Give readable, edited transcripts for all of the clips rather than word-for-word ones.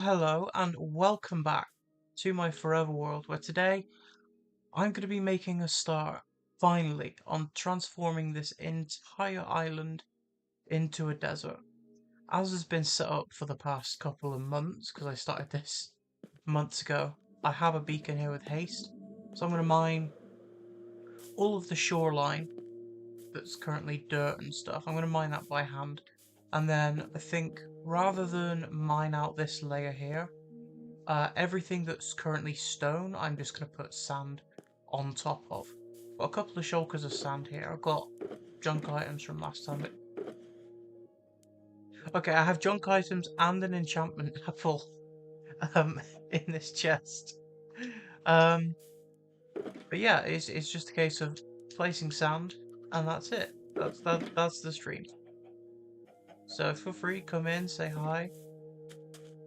Hello and welcome back to my Forever World, where today I'm going to be making a start, finally, on transforming this entire island into a desert. As has been set up for the past couple of months, because I started this months ago, I have a beacon here with haste, so I'm going to mine all of the shoreline that's currently dirt and stuff. I'm going to mine that by hand, and then I think rather than mine out this layer here, everything that's currently stone, I'm just going to put sand on top of. Got a couple of shulkers of sand here. I've got junk items from last time. Okay, I have junk items and an enchantment apple um, in this chest. Um, but yeah, it's just a case of placing sand, and that's it. That's the stream. So feel free, come in, say hi.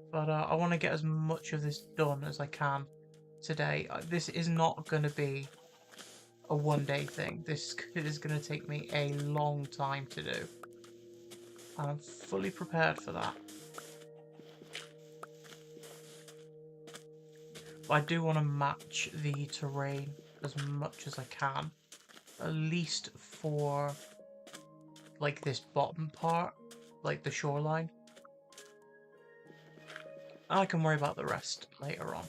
But I want to get as much of this done as I can today. This is not going to be a one-day thing. This is going to take me a long time to do. And I'm fully prepared for that. But I do want to match the terrain as much as I can. At least for like this bottom part, like the shoreline. And I can worry about the rest later on.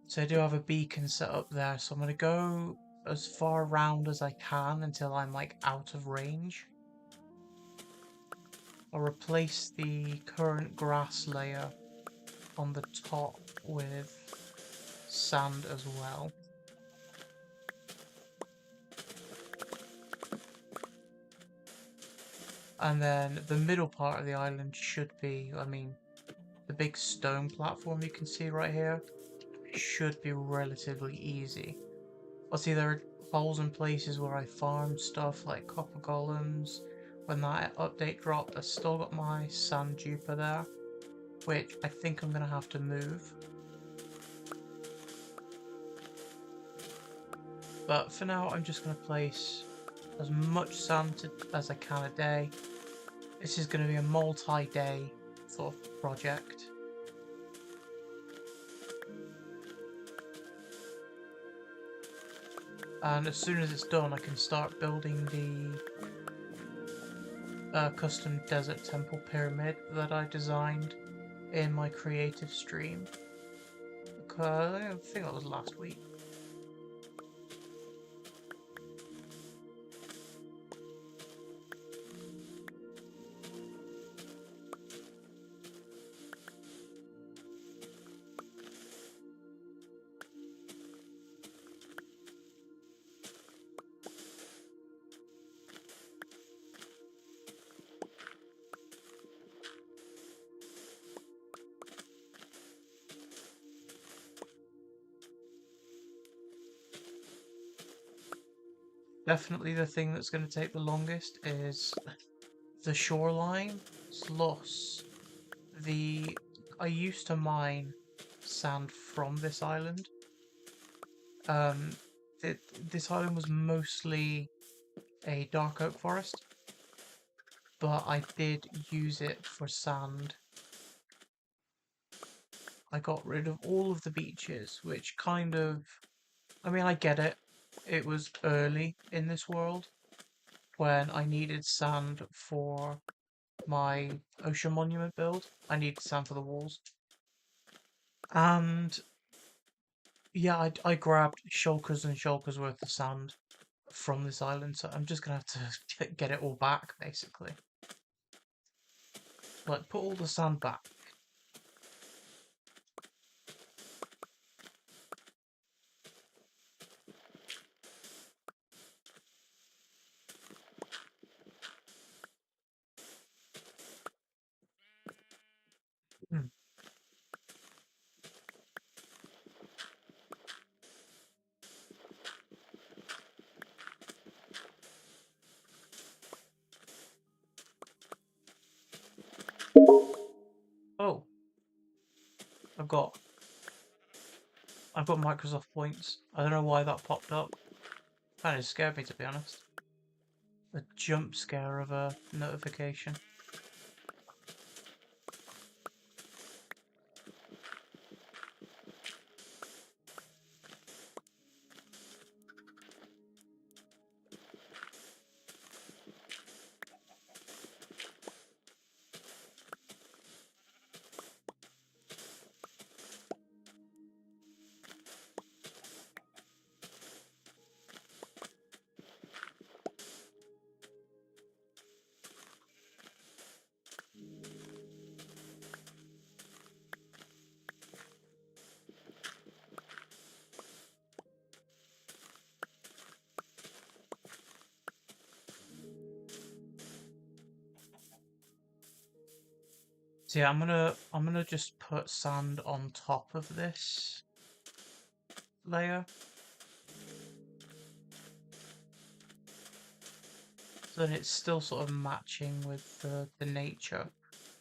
So I do have a beacon set up there, so I'm going to go as far around as I can until I'm like out of range. I'll replace the current grass layer on the top with sand as well. And then the middle part of the island should be, I mean, the big stone platform you can see right here should be relatively easy. I'll see there are holes in places where I farmed stuff like copper golems. When that update dropped, I still got my sand duper there, which I think I'm going to have to move. But for now, I'm just going to place as much sand as I can a day. This is going to be a multi-day sort of project. And as soon as it's done, I can start building the custom desert temple pyramid that I designed in my creative stream. I think that was last week. Definitely the thing that's going to take the longest is the shoreline plus the... I used to mine sand from this island. Um, this island was mostly a dark oak forest, but I did use it for sand. I got rid of all of the beaches, which kind of... I mean, I get it. It was early in this world when I needed sand for my ocean monument build. I needed sand for the walls. And yeah, I grabbed shulkers and shulkers worth of sand from this island, so I'm just gonna have to get it all back, basically. Like, put all the sand back. Hmm. I've got Microsoft points. I don't know why that popped up. Kind of scared me, to be honest. A jump scare of a notification. So yeah, I'm gonna just put sand on top of this layer, so that it's still sort of matching with the nature.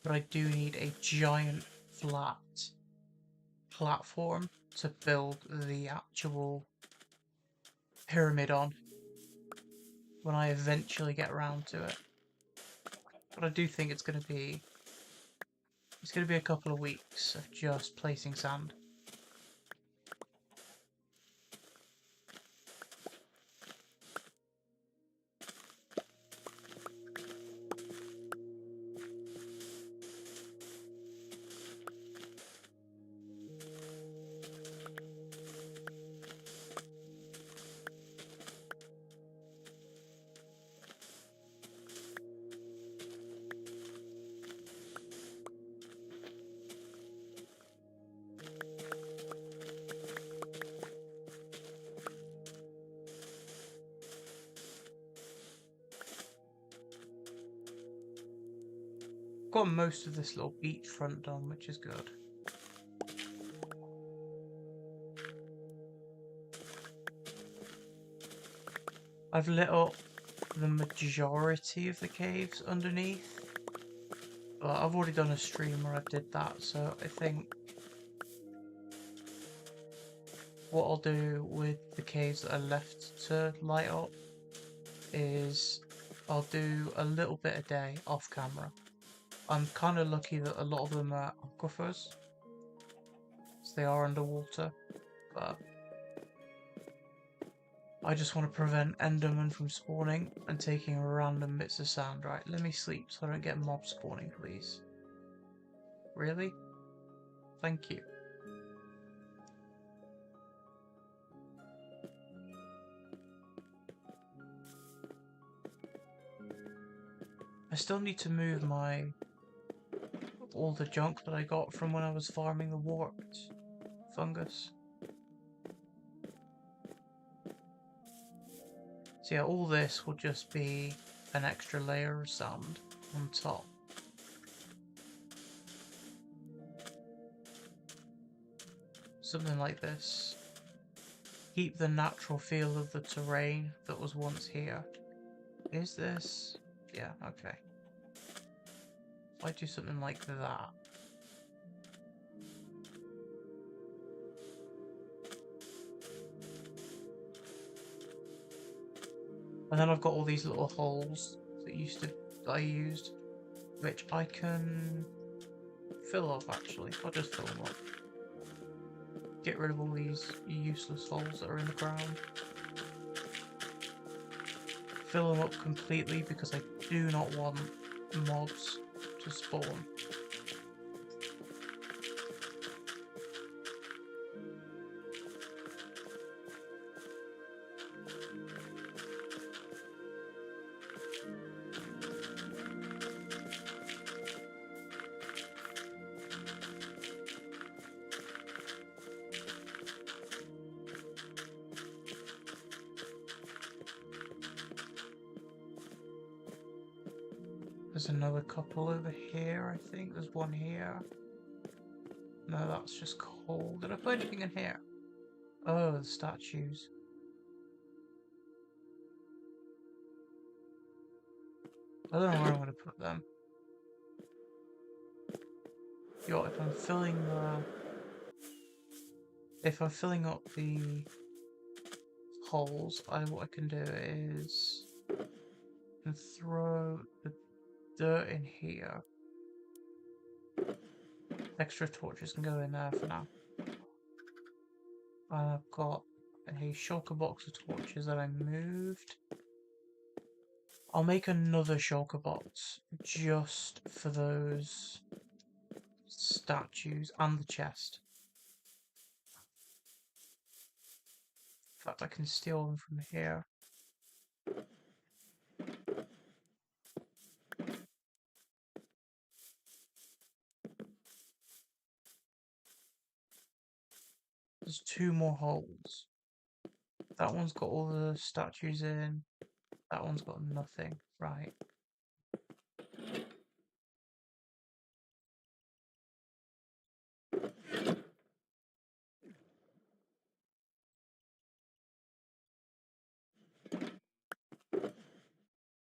But I do need a giant flat platform to build the actual pyramid on when I eventually get around to it. But I do think it's gonna be a couple of weeks of just placing sand. Got most of this little beachfront done, which is good. I've lit up the majority of the caves underneath, but I've already done a stream where I did that, so I think what I'll do with the caves that are left to light up is I'll do a little bit a day off camera. I'm kind of lucky that a lot of them are aquifers, so they are underwater, but I just want to prevent Enderman from spawning and taking random bits of sand. Right, let me sleep so I don't get mob spawning, please. Really? Thank you. I still need to move all the junk that I got from when I was farming the warped fungus. So yeah, all this will just be an extra layer of sand on top. Something like this. Keep the natural feel of the terrain that was once here. Is this? Yeah, okay. If I do something like that. And then I've got all these little holes that I used, which I can fill up actually. I'll just fill them up. Get rid of all these useless holes that are in the ground. Fill them up completely because I do not want mobs to spawn. There's another couple over here, I think. There's one here. No, that's just coal. Did I put anything in here? Oh, the statues. I don't know where I'm going to put them. Yo, if I'm filling if I'm filling up the holes, what I can do is throw the dirt in here. Extra torches can go in there for now. And I've got a shulker box of torches that I moved. I'll make another shulker box just for those statues and the chest. In fact, I can steal them from here. There's 2 more holes. That one's got all the statues in. That one's got nothing. Right.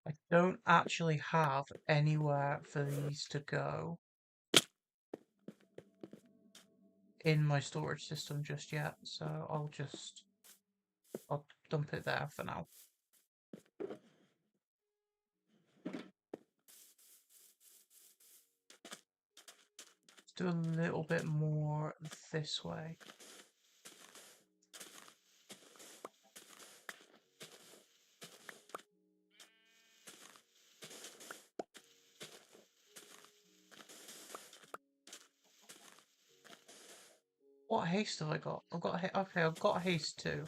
I don't actually have anywhere for these to go in my storage system just yet, so I'll dump it there for now. Let's do a little bit more this way. What haste have I got? Okay, I've got haste too.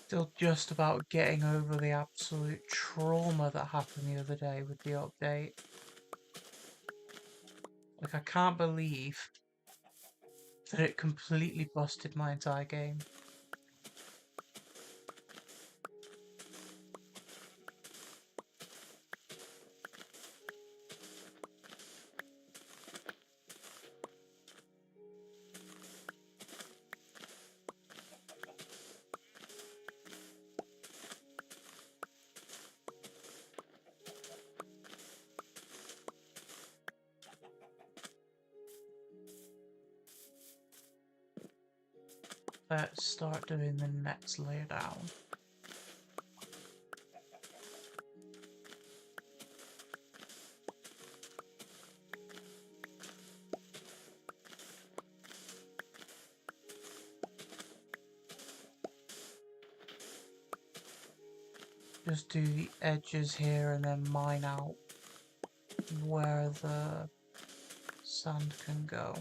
Still just about getting over the absolute trauma that happened the other day with the update. Like, I can't believe that it completely busted my entire game. Let's start doing the next layer down. Just do the edges here and then mine out where the sand can go.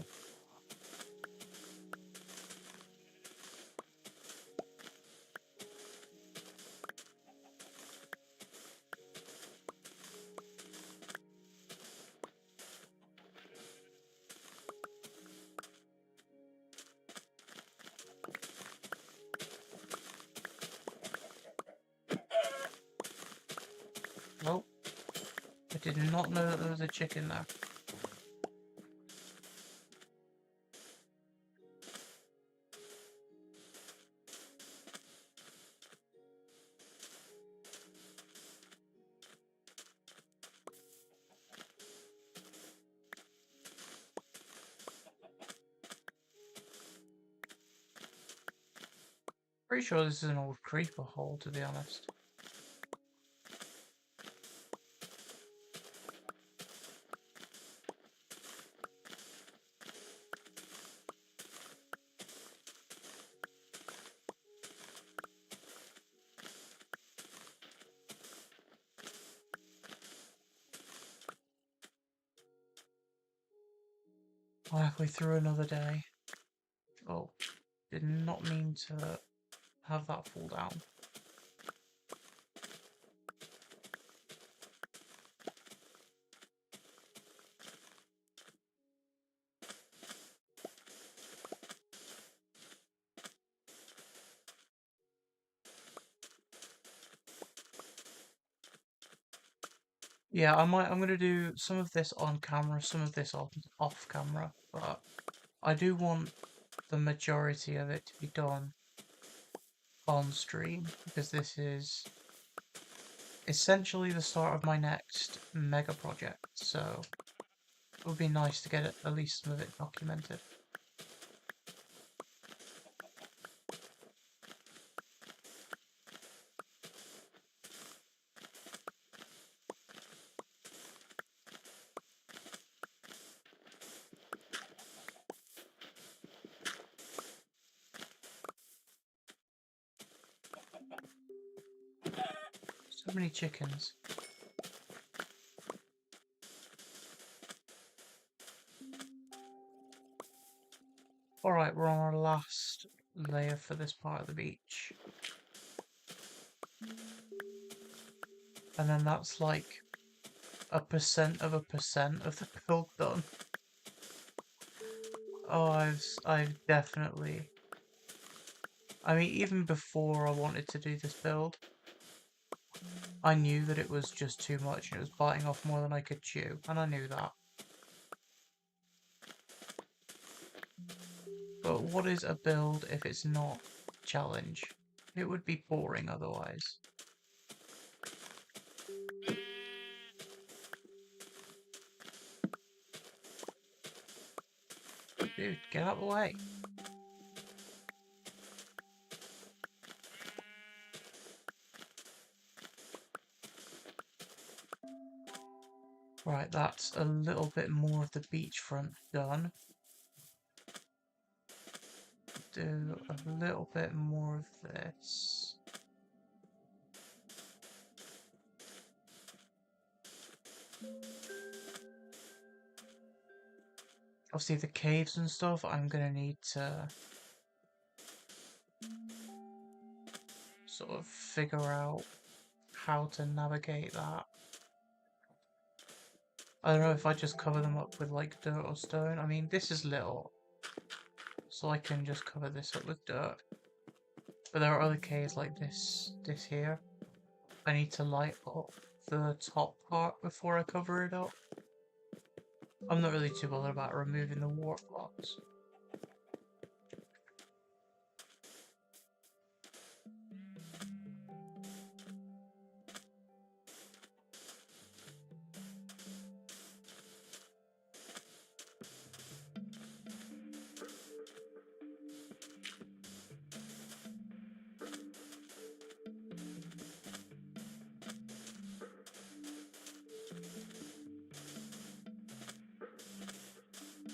Oh, I did not know that there was a chicken there. Pretty sure this is an old creeper hole, to be honest. Halfway through another day. Oh, did not mean to have that fall down. Yeah, I'm gonna do some of this on camera, some of this off camera, but I do want the majority of it to be done on stream because this is essentially the start of my next mega project, so it would be nice to get at least some of it documented. So many chickens. Alright, we're on our last layer for this part of the beach. And then that's like a percent of the build done. Oh, I've definitely... I mean, even before I wanted to do this build, I knew that it was just too much and it was biting off more than I could chew, and I knew that. But what is a build if it's not challenge? It would be boring otherwise. Dude, get out of the way. Right, that's a little bit more of the beachfront done. Do a little bit more of this. Obviously the caves and stuff, I'm gonna need to sort of figure out how to navigate that. I don't know if I just cover them up with like dirt or stone. I mean, this is little, so I can just cover this up with dirt. But there are other caves like this here. I need to light up the top part before I cover it up. I'm not really too bothered about removing the warp blocks.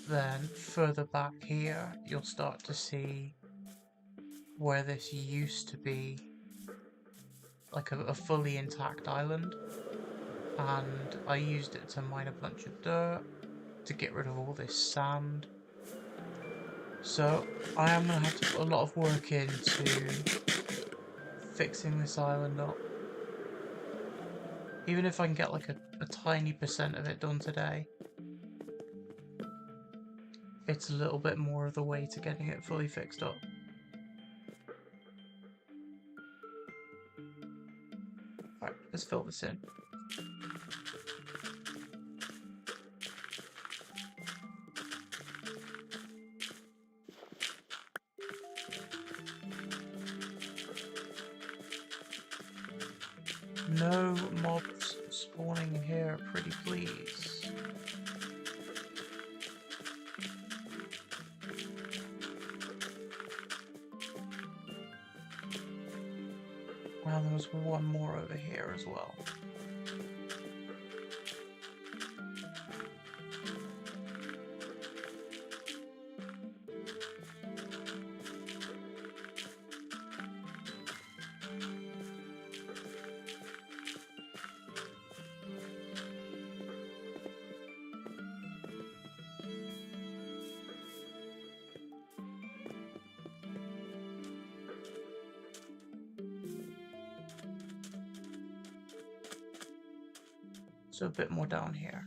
Then further back here, you'll start to see where this used to be like a fully intact island. And I used it to mine a bunch of dirt to get rid of all this sand. So I am going to have to put a lot of work into fixing this island up. Even if I can get like a tiny percent of it done today, it's a little bit more of the way to getting it fully fixed up. Alright, let's fill this in. No mobs spawning in here, pretty please. And there was one more over here as well. So a bit more down here.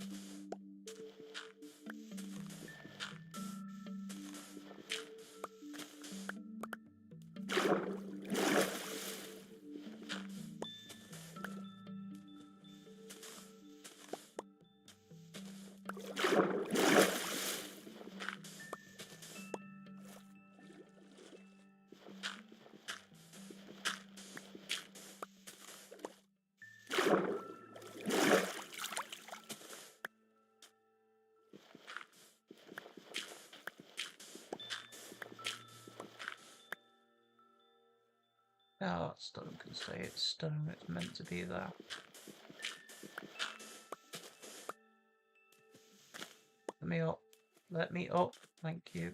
Now that stone can stay, it's stone, it's meant to be there. Let me up. Let me up. Thank you.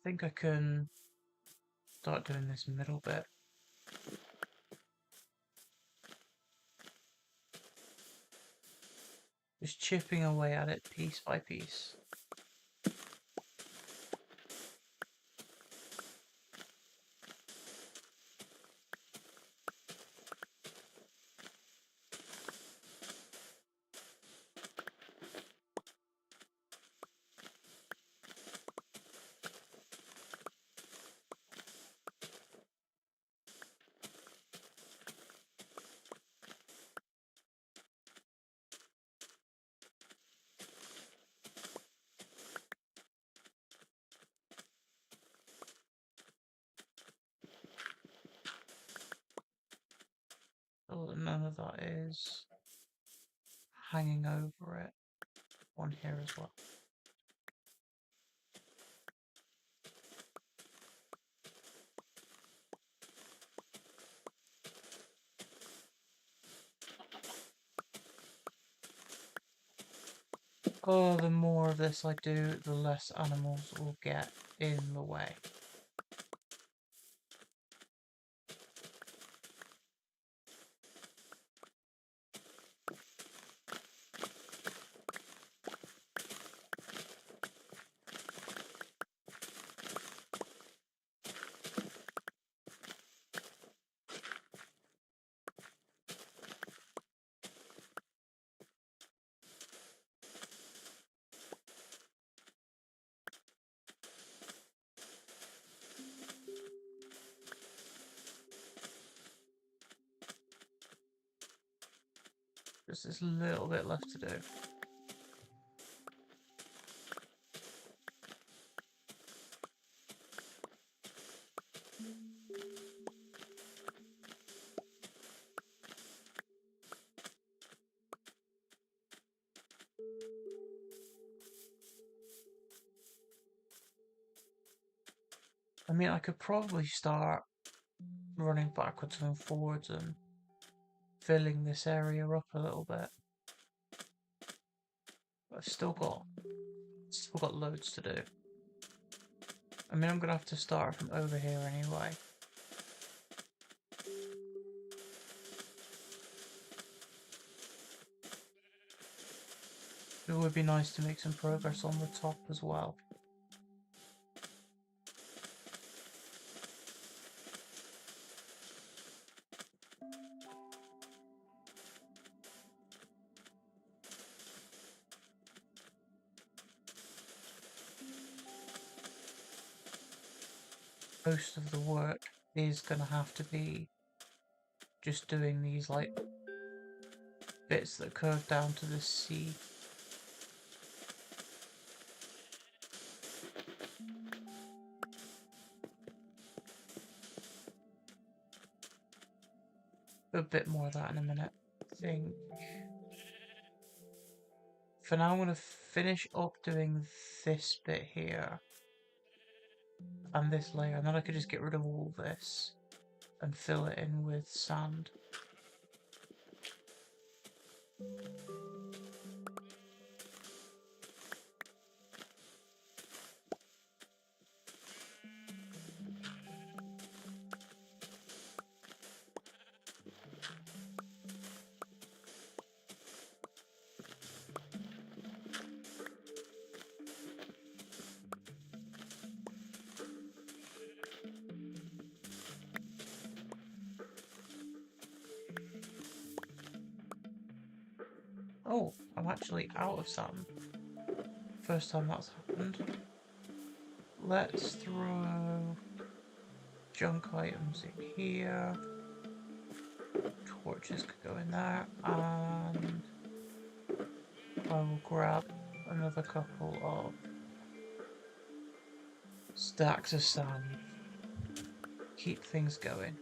I think I can start doing this middle bit. Just chipping away at it piece by piece. Oh, none of that is hanging over it. One here as well. Oh, the more of this I do, the less animals will get in the way. Just this little bit left to do. I mean, I could probably start running backwards and forwards and filling this area up a little bit. But I've still got loads to do. I mean, I'm gonna have to start from over here anyway. It would be nice to make some progress on the top as well. Most of the work is gonna have to be just doing these like bits that curve down to the sea. A bit more of that in a minute, I think. For now I'm gonna finish up doing this bit here and this layer, and then I could just get rid of all this and fill it in with sand. Oh, I'm actually out of sand. First time that's happened. Let's throw junk items in here. Torches could go in there, and I will grab another couple of stacks of sand. Keep things going.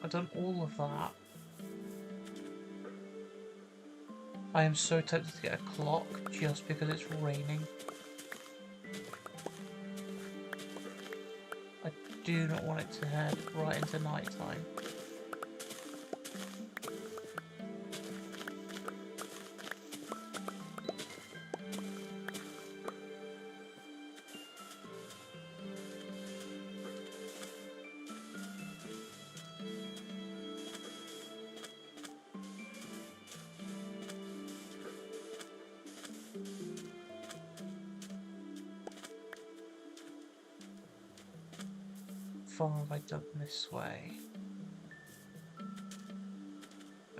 I've done all of that. I am so tempted to get a clock just because it's raining. I do not want it to head right into night time. Far have I done this way?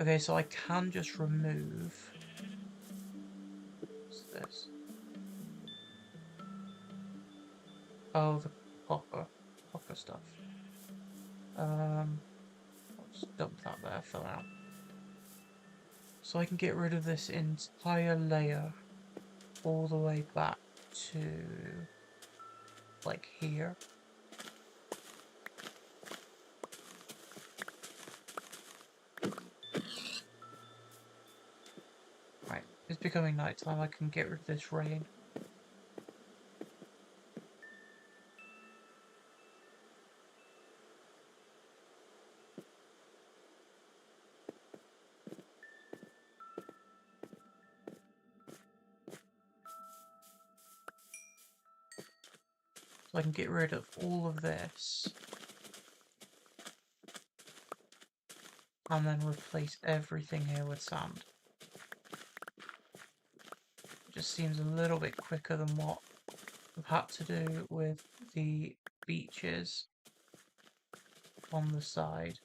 Okay, so I can just remove. What's this? Oh, the copper stuff. I'll just dump that there for now. So I can get rid of this entire layer all the way back to like here. Right, it's becoming nighttime. I can get rid of this rain. So I can get rid of all of this. And then replace everything here with sand. It just seems a little bit quicker than what I've had to do with the beaches on the side.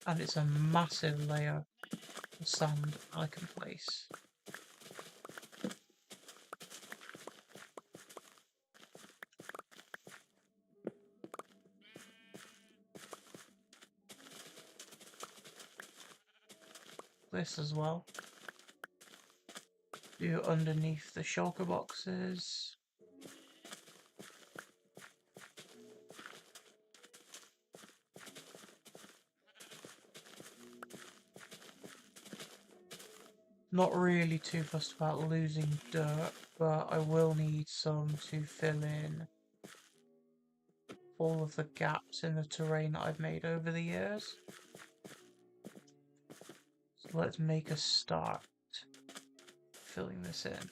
And it's a massive layer of sand I can place. this as well. Do underneath the shulker boxes. Not really too fussed about losing dirt, but I will need some to fill in all of the gaps in the terrain that I've made over the years. So let's make a start filling this in.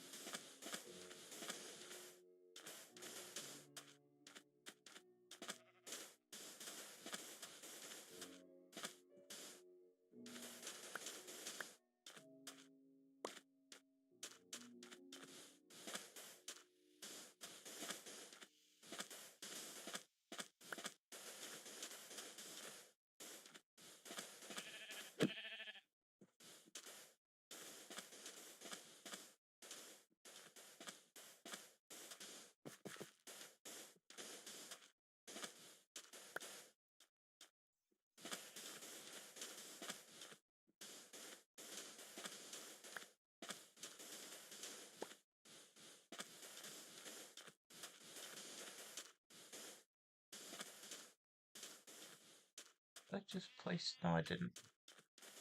I just placed... no I didn't.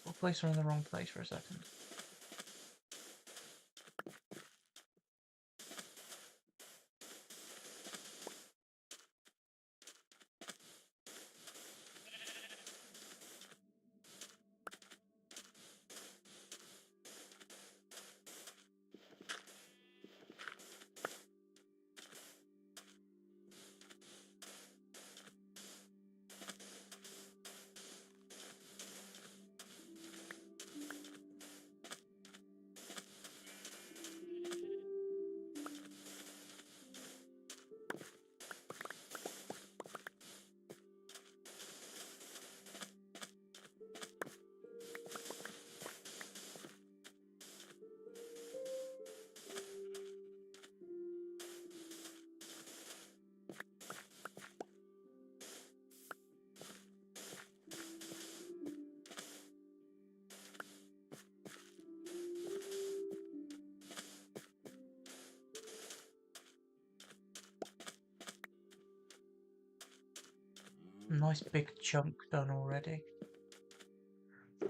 I'll place her in the wrong place for a second. Nice big chunk done already.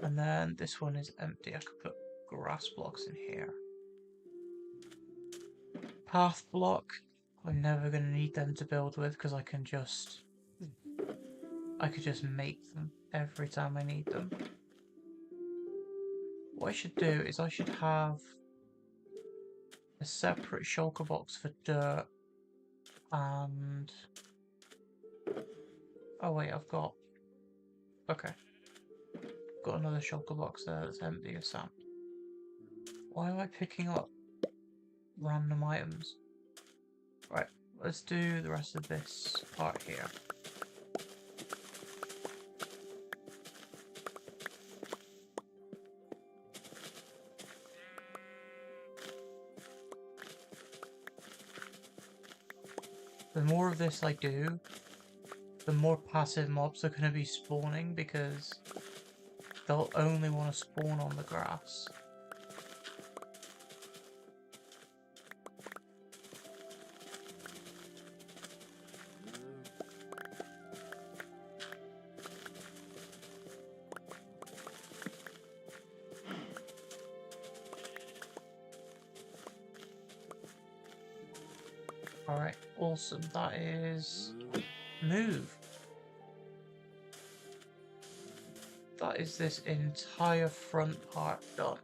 And then this one is empty. I could put grass blocks in here. Path block. I'm never going to need them to build with because I could just make them every time I need them. What I should do is I should have a separate shulker box for dirt and... oh wait, I've got... okay. Got another shulker box there that's empty of sand. Why am I picking up random items? Right, let's do the rest of this part here. The more of this I do, the more passive mobs are going to be spawning because they'll only want to spawn on the grass. Alright, awesome. That is... move. That is this entire front part done.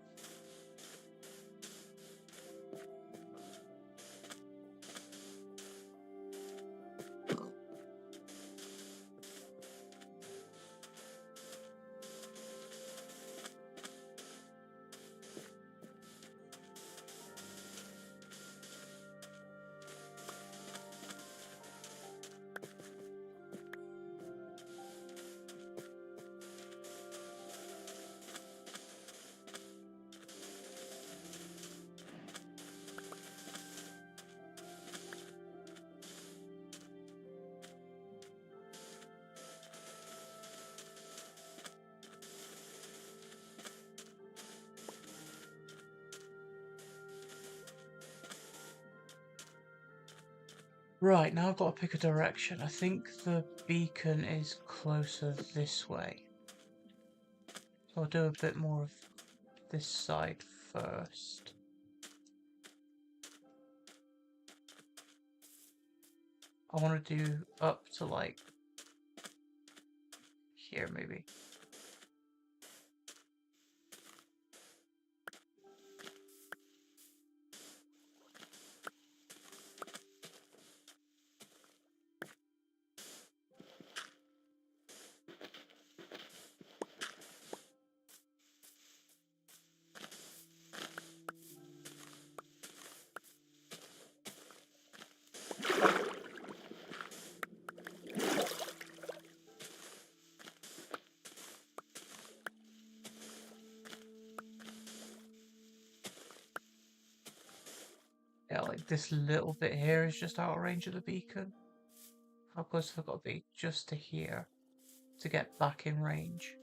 Right, now I've got to pick a direction. I think the beacon is closer this way. So I'll do a bit more of this side first. I want to do up to like here maybe. Yeah, like this little bit here is just out of range of the beacon. How close have I got to be? Just to here to get back in range.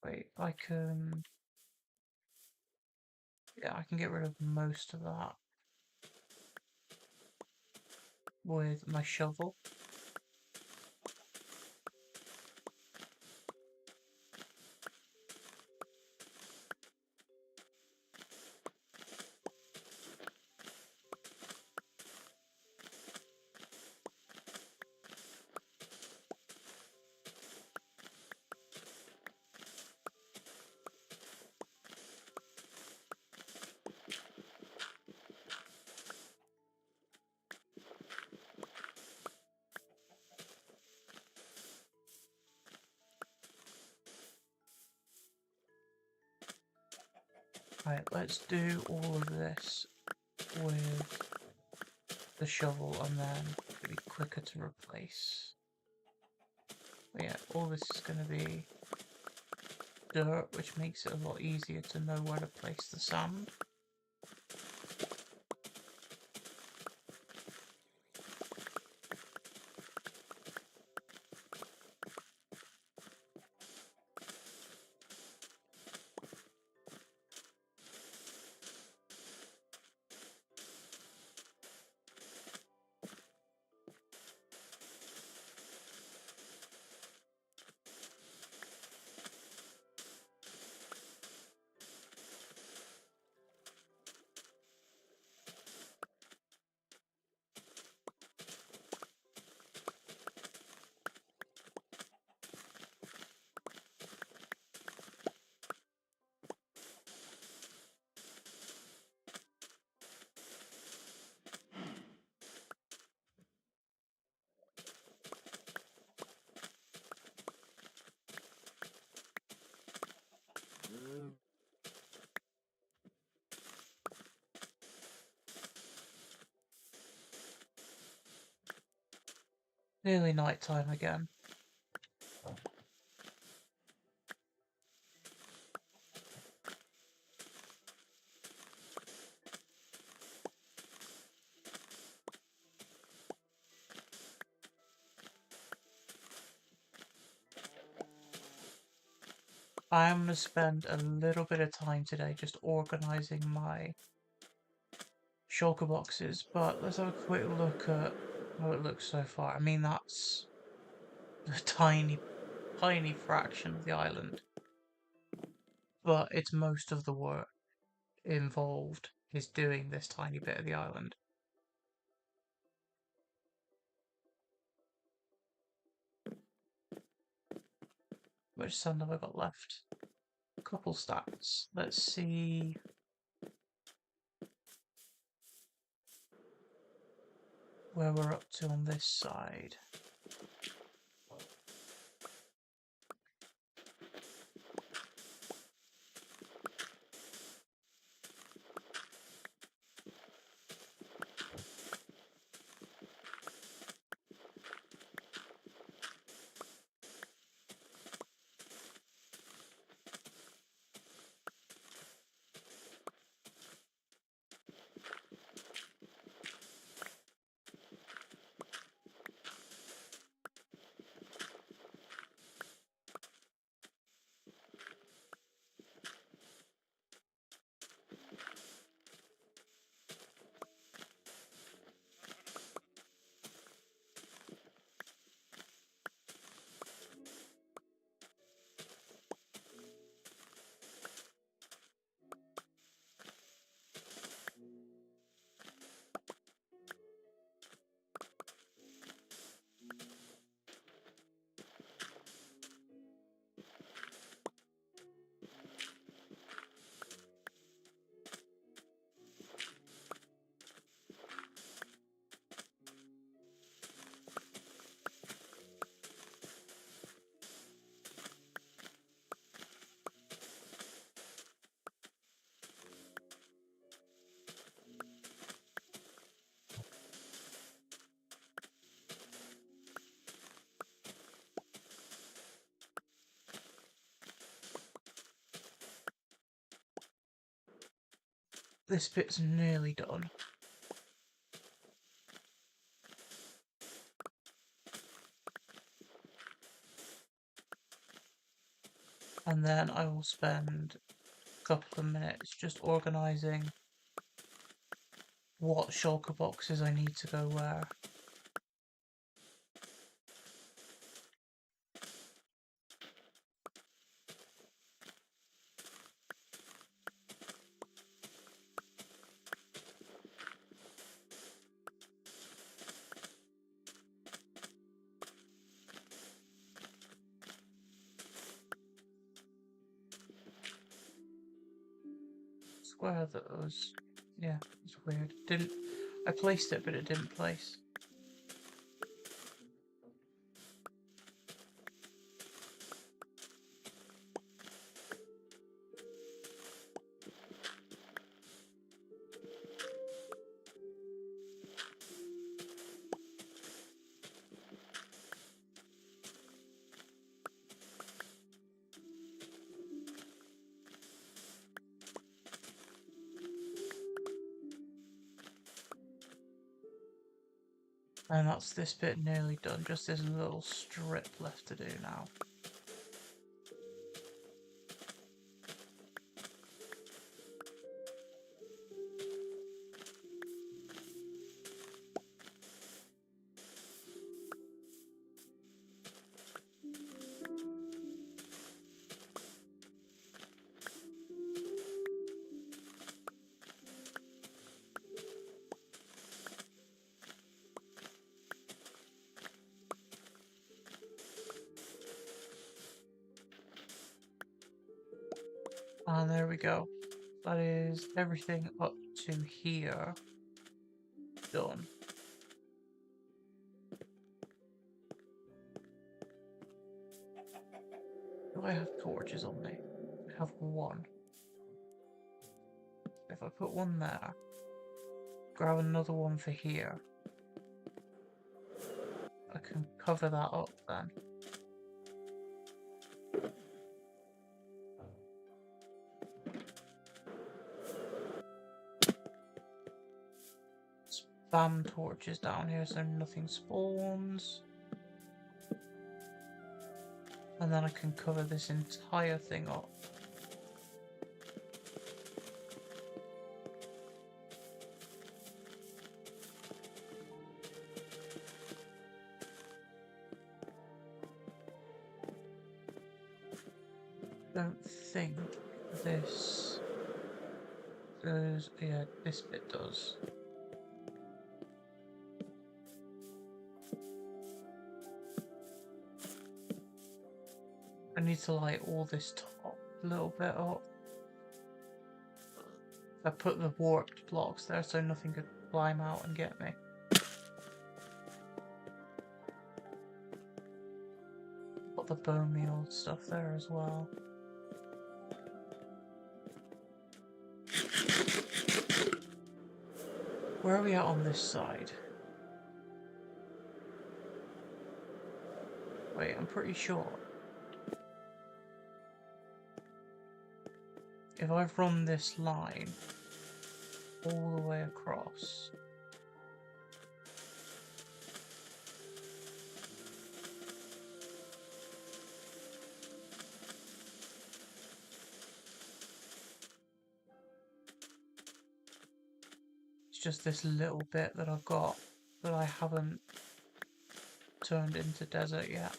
Wait, I can... Yeah, I can get rid of most of that with my shovel. Right, let's do all of this with the shovel and then it'll be quicker to replace. But yeah, all this is going to be dirt, which makes it a lot easier to know where to place the sand. Nearly night time again. I am going to spend a little bit of time today just organising my shulker boxes, but let's have a quick look at how it looks so far. I mean, that's a tiny, tiny fraction of the island, but it's most of the work involved is doing this tiny bit of the island. Which sand have I got left? A couple stacks. Let's see. Where we're up to on this side. This bit's nearly done. And then I will spend a couple of minutes just organising what shulker boxes I need to go where. Square that was... yeah, it's weird. I placed it, but it didn't place. And that's this bit nearly done, just this little strip left to do now. And there we go. That is everything up to here done. Do I have torches on me? I have one. If I put one there, grab another one for here, I can cover that up then. Spam torches down here so nothing spawns. And then I can cover this entire thing up. Don't think this does. Yeah, this bit does. I need to light all this top little bit up. I put the warped blocks there so nothing could climb out and get me. Put the bone meal stuff there as well. Where are we at on this side? Wait, I'm pretty sure. If I run this line all the way across, it's just this little bit that I've got that I haven't turned into desert yet.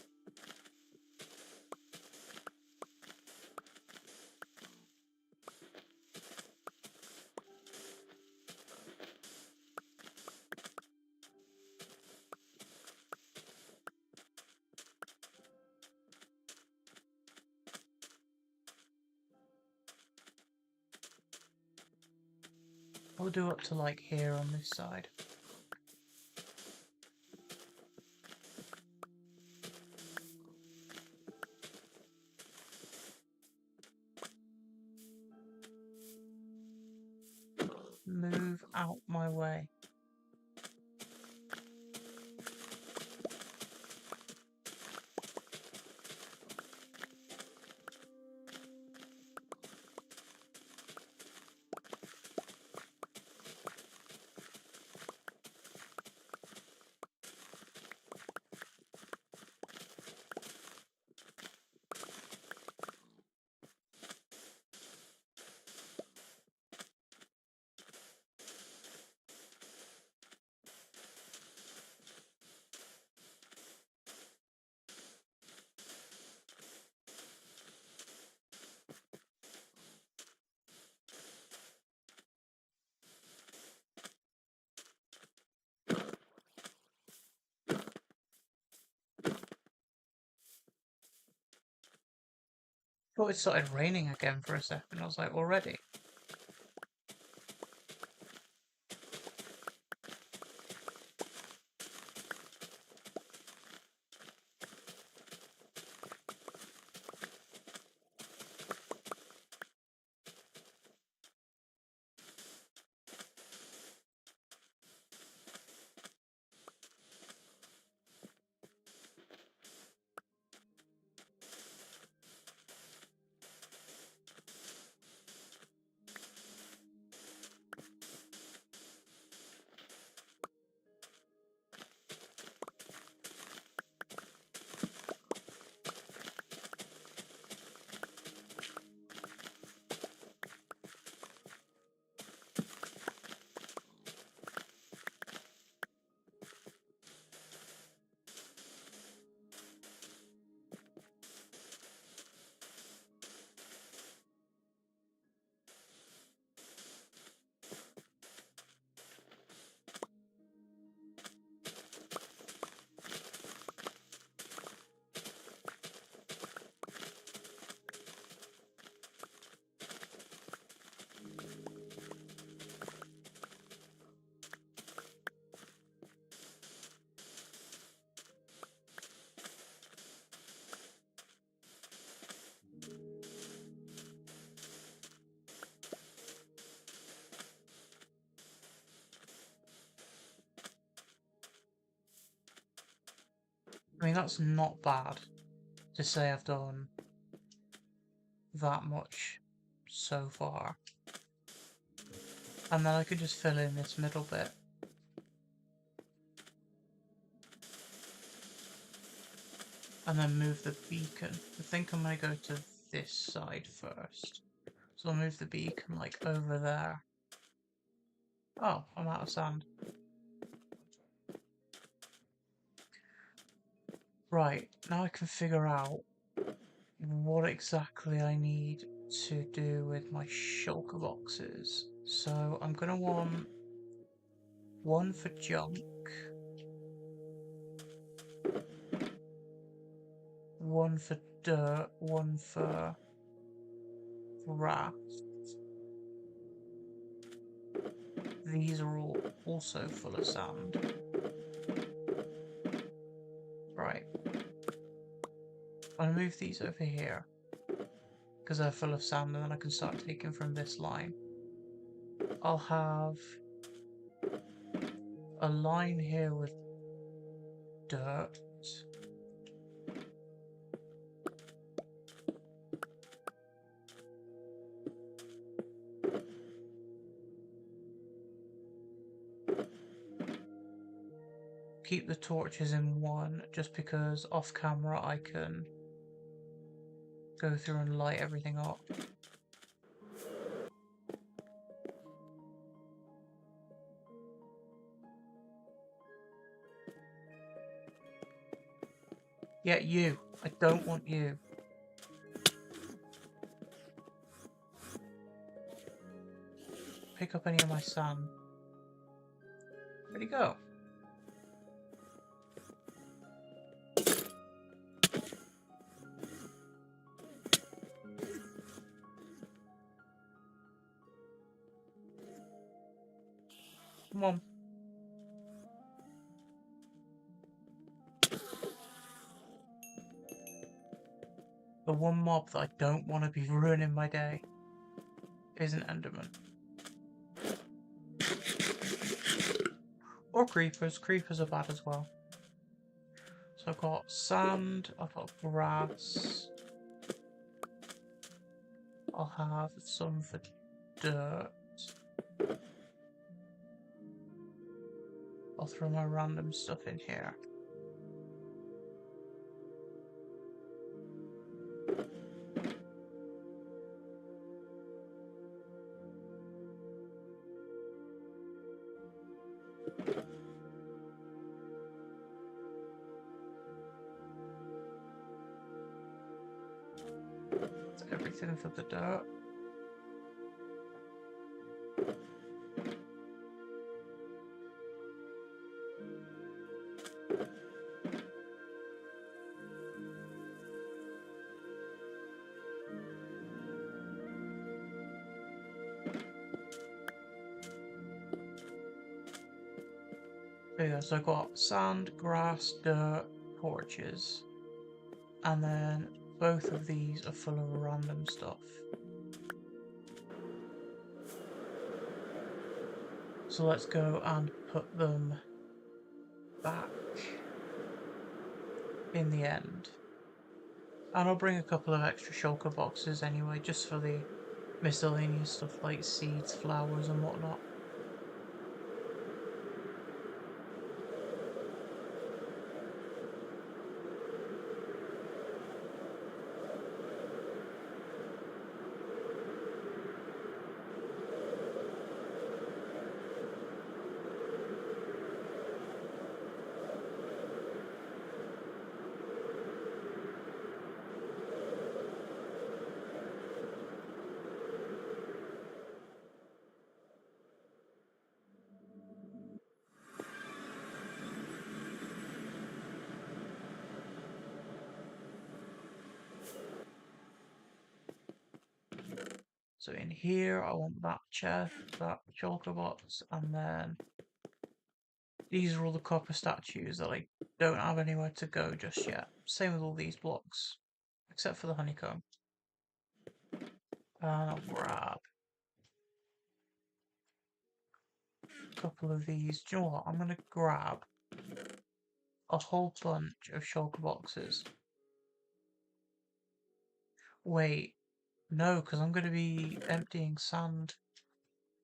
I'll do up to like here on this side. Move out my way. Thought it started raining again for a second. I was like, already? I mean, that's not bad to say I've done that much so far. And then I could just fill in this middle bit. And then move the beacon. I think I'm going to go to this side first. So I'll move the beacon like over there. Oh, I'm out of sand. Right, now I can figure out what exactly I need to do with my shulker boxes. So I'm going to want one for junk, one for dirt, one for grass. These are all also full of sand. Right. I'll move these over here because they're full of sand, and then I can start taking from this line. I'll have a line here with dirt. Keep the torches in one, just because off camera I can go through and light everything up. Yeah, you. I don't want you. Pick up any of my sand. Where'd he go? Come on. The one mob that I don't want to be ruining my day is an Enderman. Or creepers. Creepers are bad as well. So I've got sand, I've got grass. I'll have some for dirt. I'll throw my random stuff in here. That's everything for the dirt. we go. So I've got sand, grass, dirt, torches. And then both of these are full of random stuff. So let's go and put them back in the end. And I'll bring a couple of extra shulker boxes anyway, just for the miscellaneous stuff like seeds, flowers and whatnot. So in here, I want that chest, that shulker box, and then these are all the copper statues that I don't have anywhere to go just yet. Same with all these blocks, except for the honeycomb. And I'll grab a couple of these. Do you know what? I'm going to grab a whole bunch of shulker boxes. Wait, no, because I'm going to be emptying sand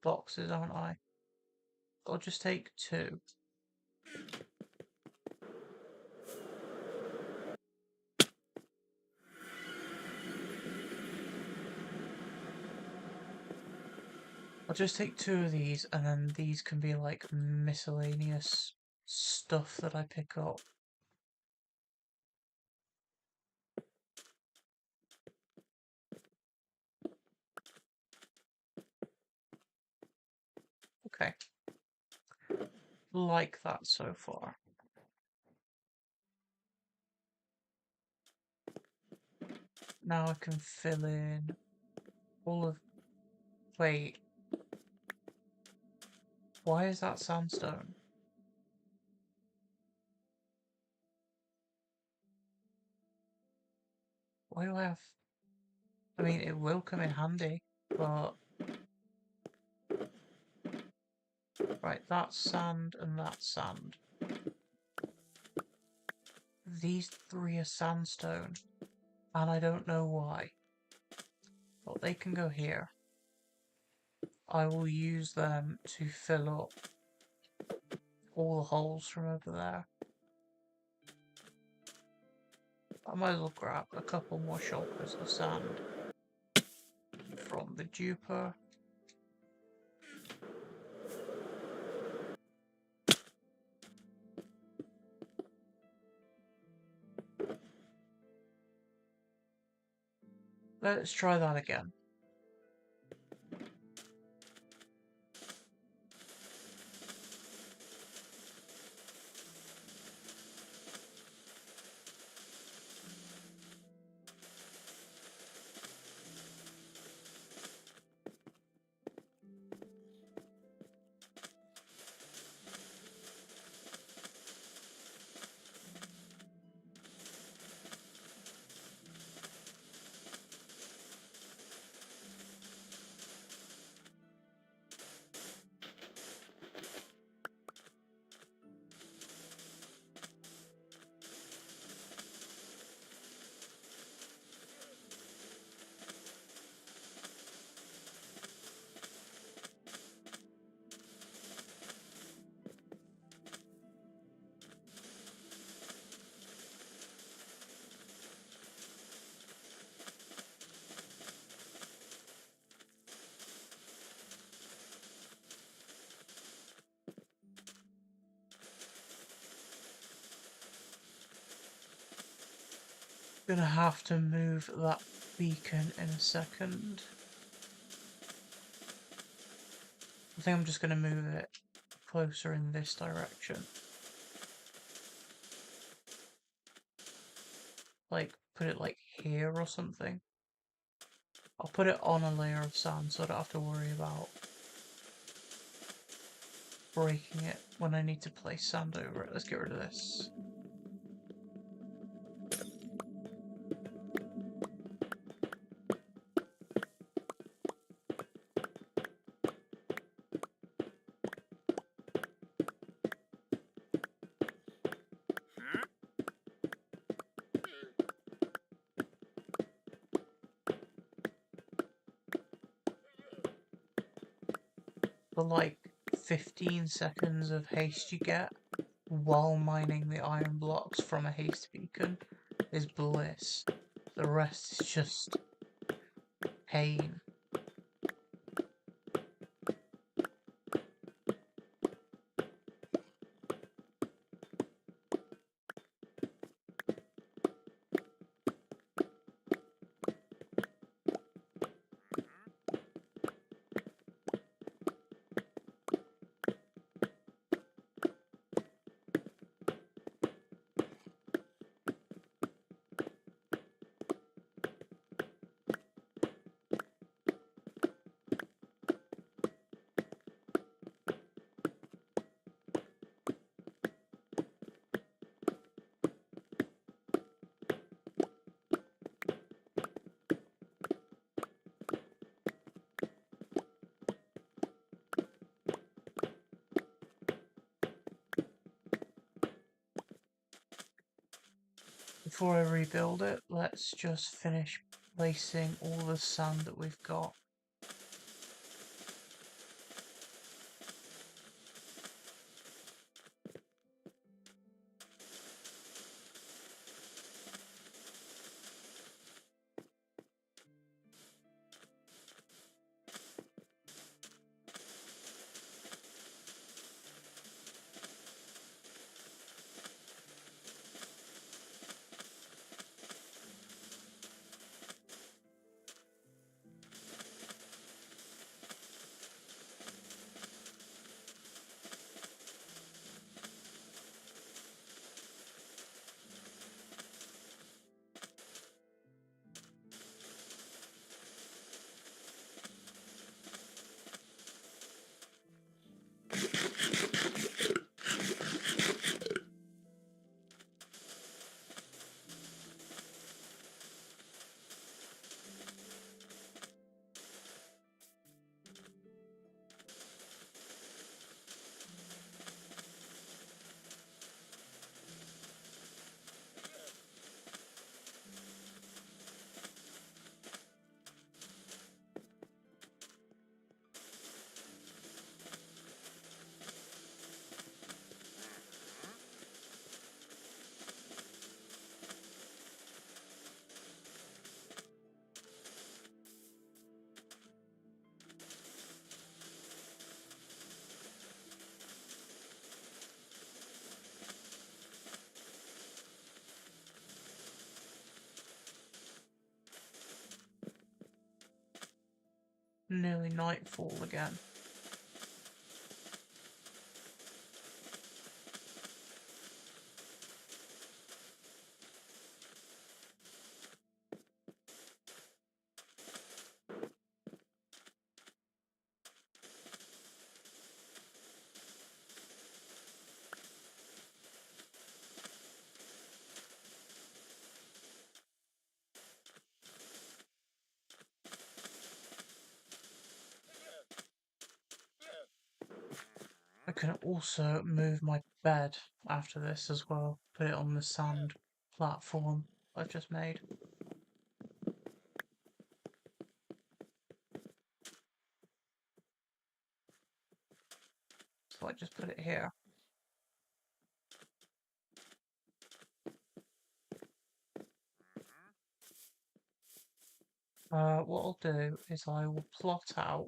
boxes, aren't I? I'll just take 2. I'll just take 2 of these, and then these can be like miscellaneous stuff that I pick up. Okay. Like that so far. Now I can fill in all of... Wait. Why is that sandstone? Why do I have... I mean, it will come in handy, but... Right, that's sand and that's sand. These 3 are sandstone, and I don't know why. But they can go here. I will use them to fill up all the holes from over there. I might as well grab a couple more shulkers of sand from the duper. Let's try that again. Gonna have to move that beacon in a second. I think I'm just gonna move it closer in this direction. Like, put it like here or something. I'll put it on a layer of sand so I don't have to worry about breaking it when I need to place sand over it. Let's get rid of this. The like 15 seconds of haste you get while mining the iron blocks from a haste beacon is bliss. The rest is just pain. Before I rebuild it, let's just finish placing all the sand that we've got. Nearly nightfall again. I can also move my bed after this as well. Put it on the sand platform I've just made. So I just put it here. What I'll do is I will plot out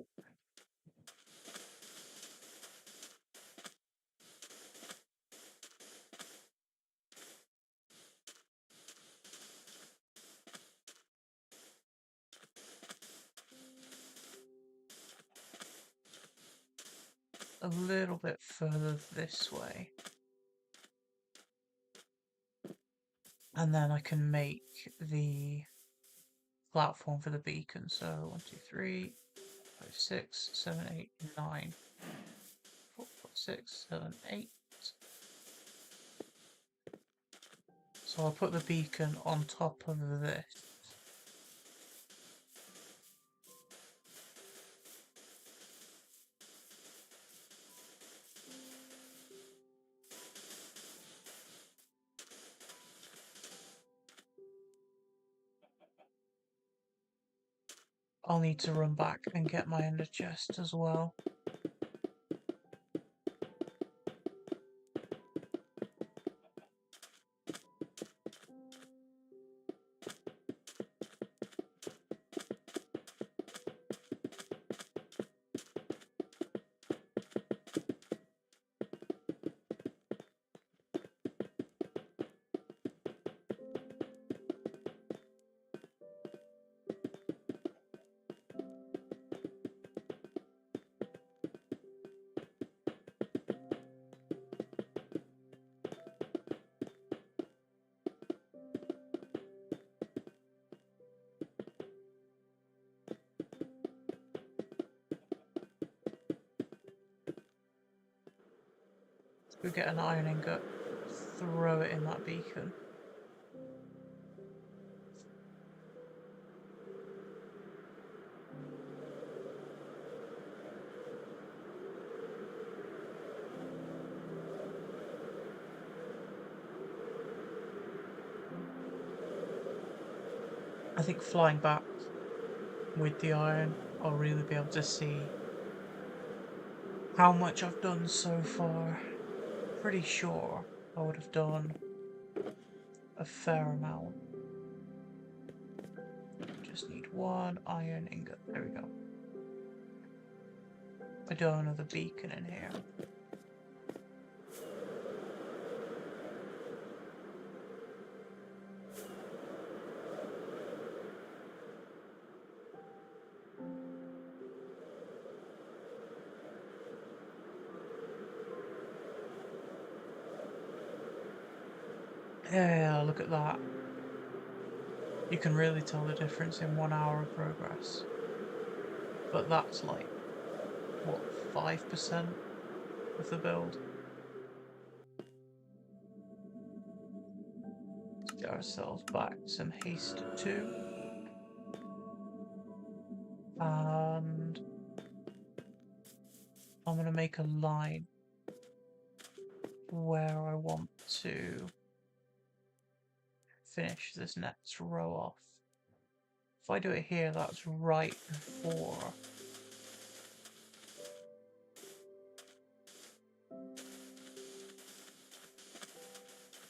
a little bit further this way. And then I can make the platform for the beacon. So 1, 2, 3, 5, 6, 7, 8, 9. 4, 6, 7, 8. So I'll put the beacon on top of this. I'll need to run back and get my ender chest as well. We get an iron ingot, throw it in that beacon. I think flying back with the iron, I'll really be able to see how much I've done so far. Pretty sure I would have done a fair amount. Just need one iron ingot. There we go. I do have another beacon in here. Yeah, look at that. You can really tell the difference in 1 hour of progress. But that's like, what, 5% of the build? Let's get ourselves back some haste 2. And I'm going to make a line where I want to finish this next row off. If I do it here, that's right before.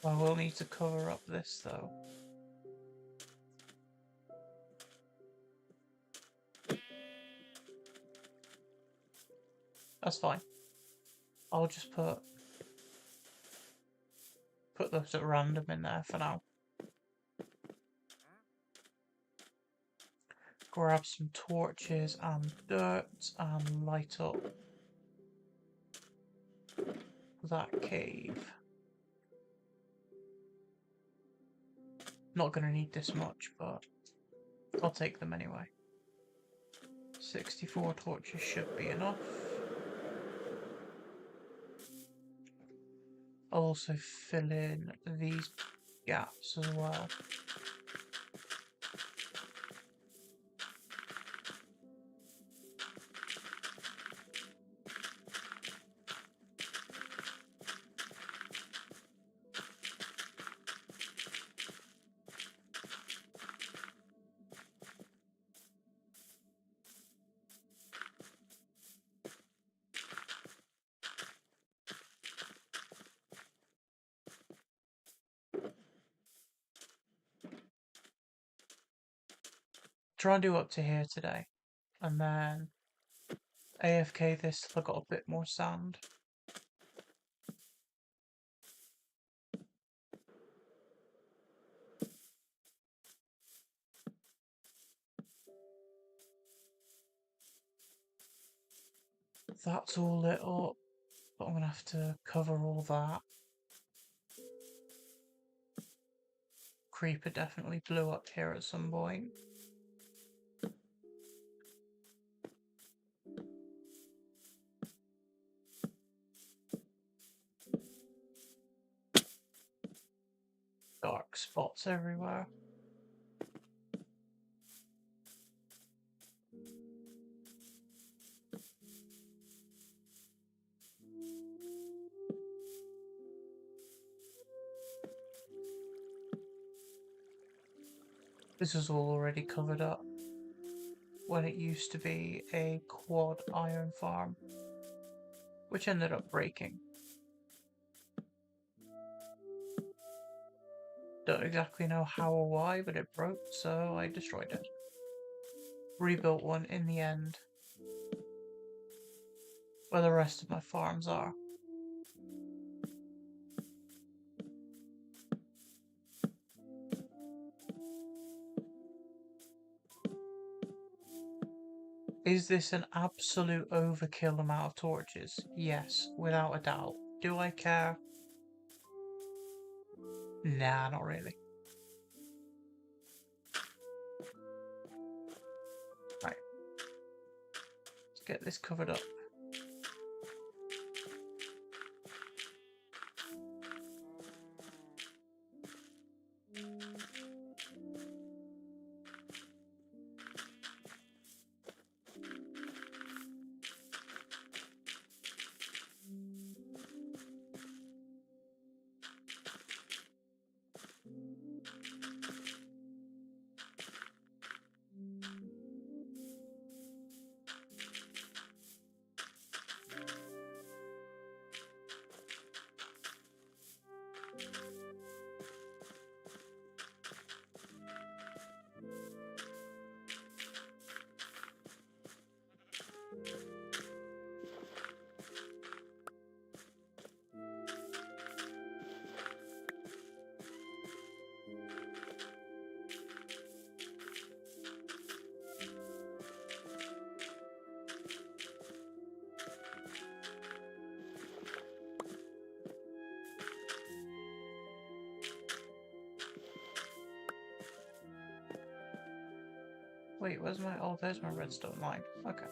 I will need to cover up this though. That's fine. I'll just put those at random in there for now. Grab some torches and dirt and light up that cave. Not gonna need this much, but I'll take them anyway. 64 torches should be enough. I'll also fill in these gaps as well. Try and do up to here today, and then AFK this till I got a bit more sand. That's all lit up, but I'm gonna have to cover all that. Creeper definitely blew up here at some point. dark spots everywhere. This is all already covered up when it used to be a quad iron farm, which ended up breaking. Don't exactly know how or why, but it broke, so I destroyed it. Rebuilt one in the end, where the rest of my farms are. Is this an absolute overkill amount of torches? Yes, without a doubt. Do I care? Nah, not really. Right. Let's get this covered up. Wait, where's my... Oh, there's my redstone line. Okay.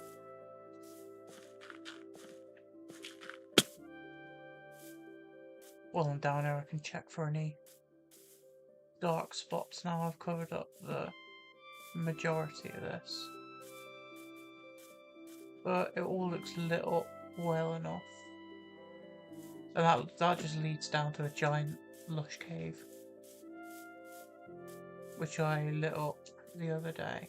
While I'm down there, I can check for any dark spots. Now I've covered up the majority of this. But it all looks lit up well enough. And that just leads down to a giant lush cave, which I lit up the other day.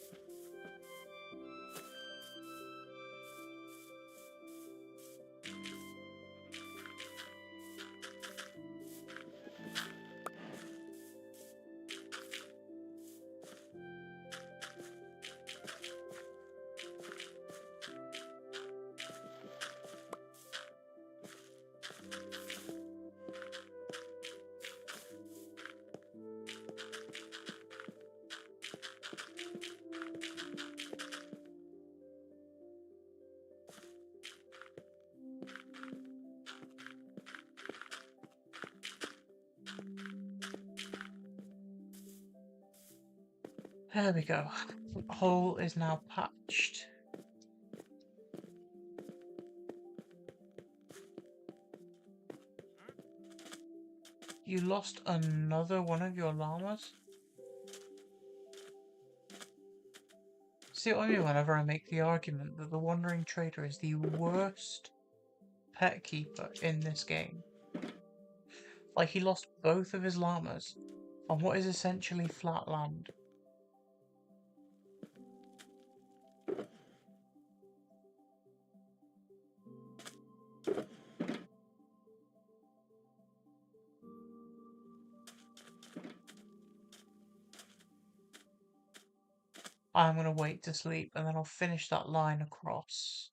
There we go. The hole is now patched. You lost another one of your llamas? See what I mean whenever I make the argument that the Wandering Trader is the worst pet keeper in this game. Like, he lost both of his llamas on what is essentially flat land. I'm going to wait to sleep and then I'll finish that line across.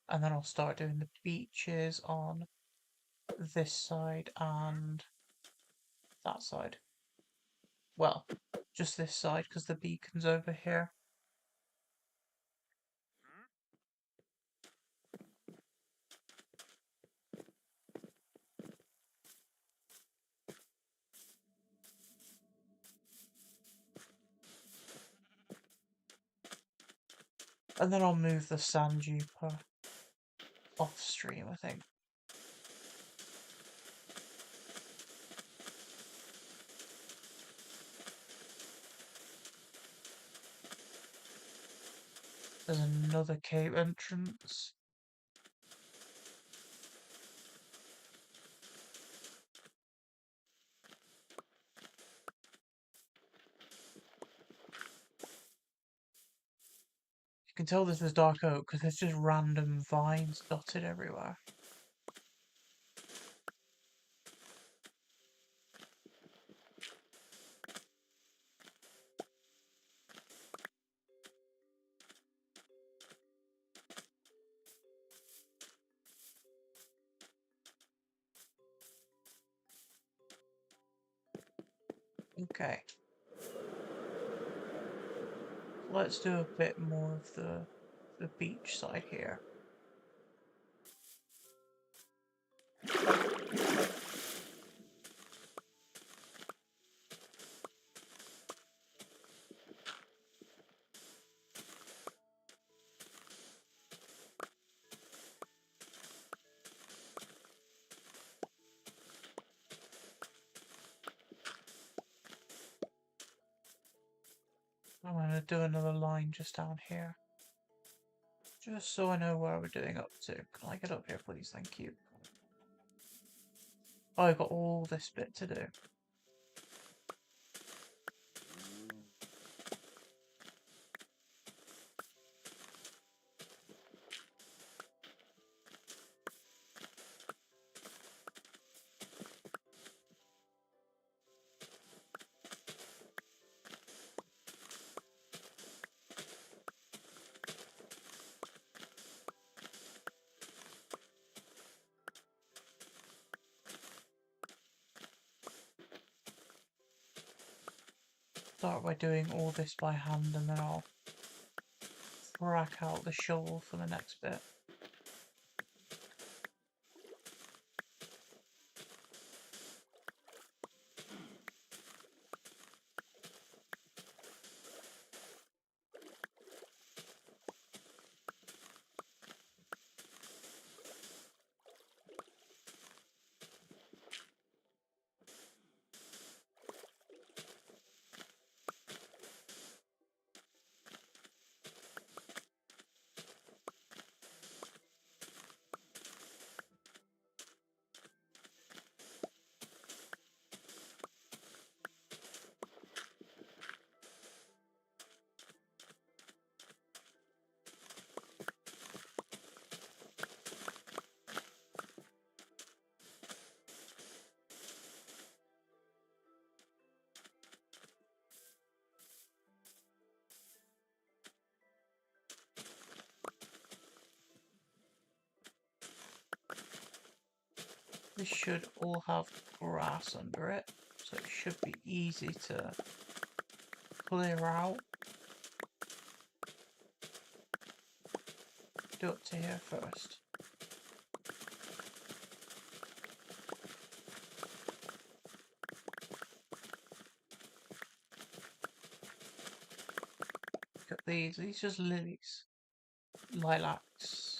And then I'll start doing the beaches on this side and that side. Well, just this side because the beacon's over here. And then I'll move the sand duper off stream, I think. There's another cave entrance. You can tell this is dark oak because there's just random vines dotted everywhere. Okay. Let's do a bit more of the beach side here. I'm gonna do another line just down here. Just so I know where we're doing up to. Can I get up here, please? Thank you. Oh, I've got all this bit to do. Start by doing all this by hand and then I'll crack out the shovel for the next bit. This should all have grass under it, so it should be easy to clear out. Do up to here first. Look at these are just lilies. Lilacs.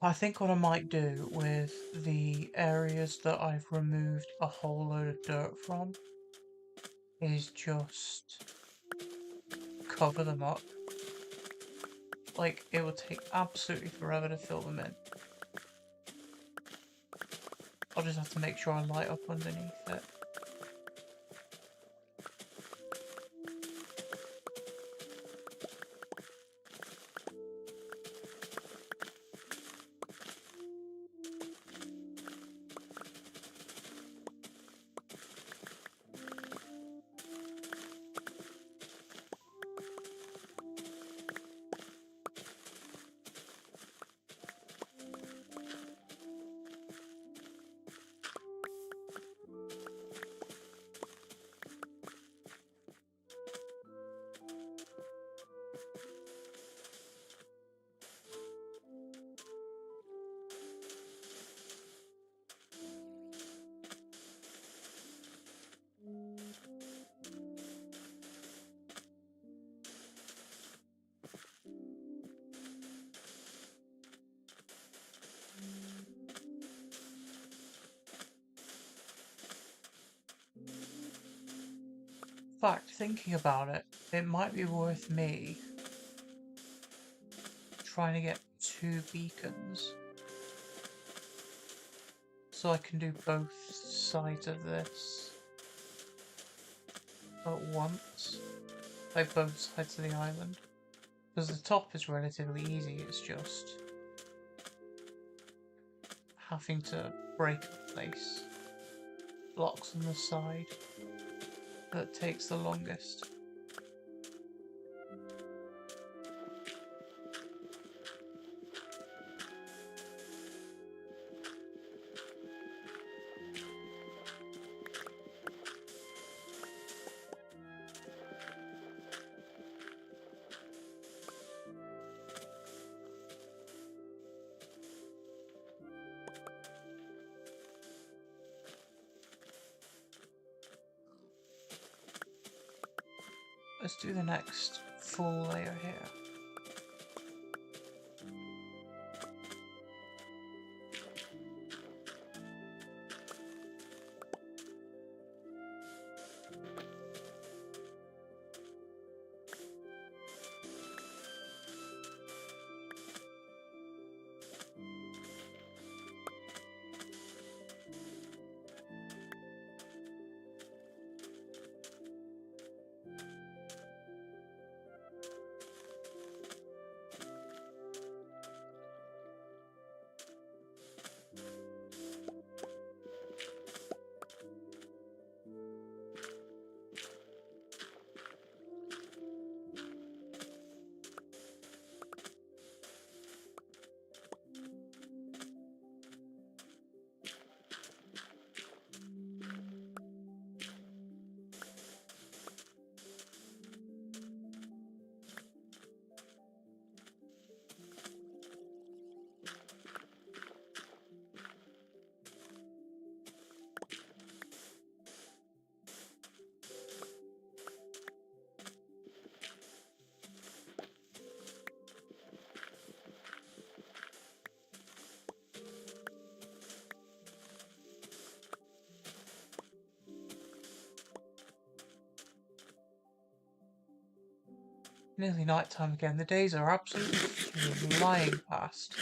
I think what I might do with the areas that I've removed a whole load of dirt from is just cover them up. Like, it will take absolutely forever to fill them in. I'll just have to make sure I light up underneath it. In fact, thinking about it, it might be worth me trying to get 2 beacons so I can do both sides of this at once, like both sides of the island. Because the top is relatively easy, it's just having to break and place blocks on the side that takes the longest. Let's do the next full layer here. Nearly night time again. The days are absolutely flying past.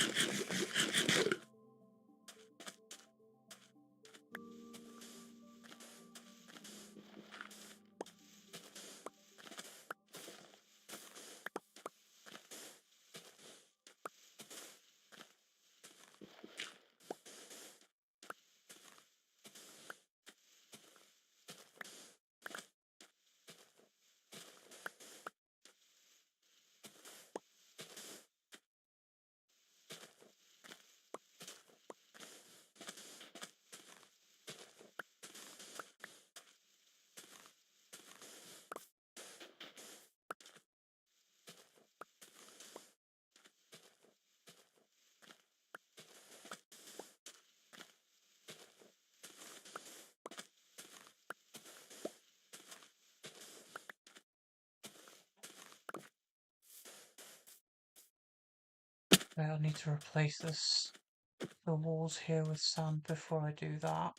I'll need to replace the walls here with sand before I do that.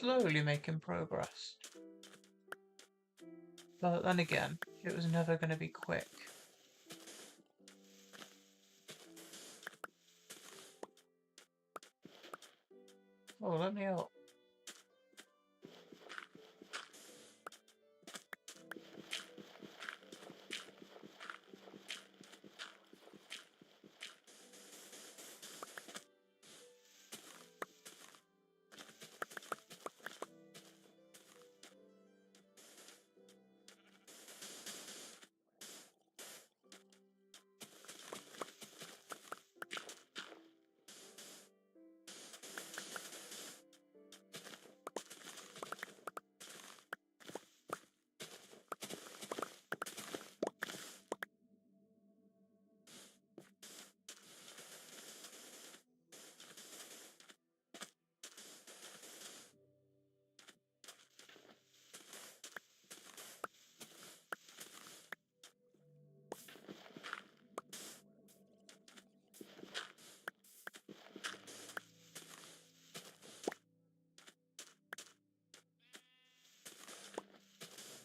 slowly making progress. But then again, it was never going to be quick. Oh, let me out.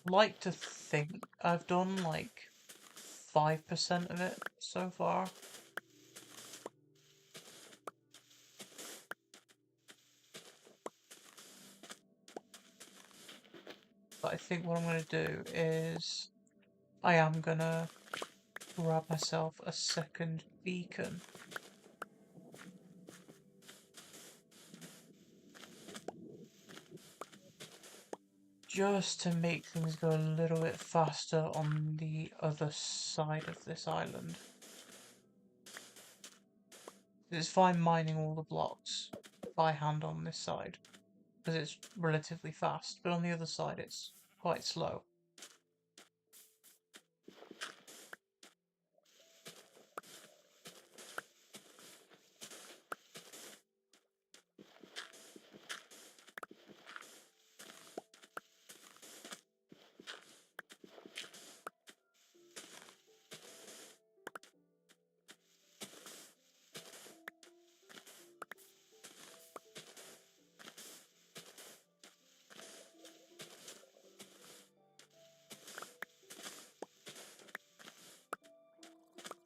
Like to think I've done like 5% of it so far. But I think what I'm going to do is I am going to grab myself a second beacon. Just to make things go a little bit faster on the other side of this island. It's fine mining all the blocks by hand on this side, because it's relatively fast, but on the other side it's quite slow.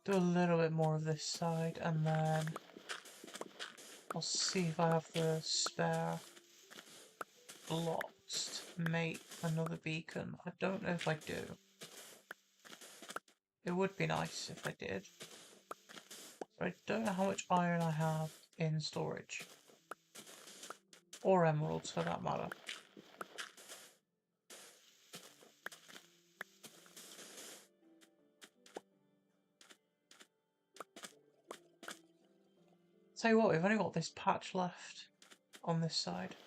Do a little bit more of this side, and then I'll see if I have the spare blocks to make another beacon. I don't know if I do. It would be nice if I did. But I don't know how much iron I have in storage. Or emeralds, for that matter. Tell you what, we've only got this patch left on this side.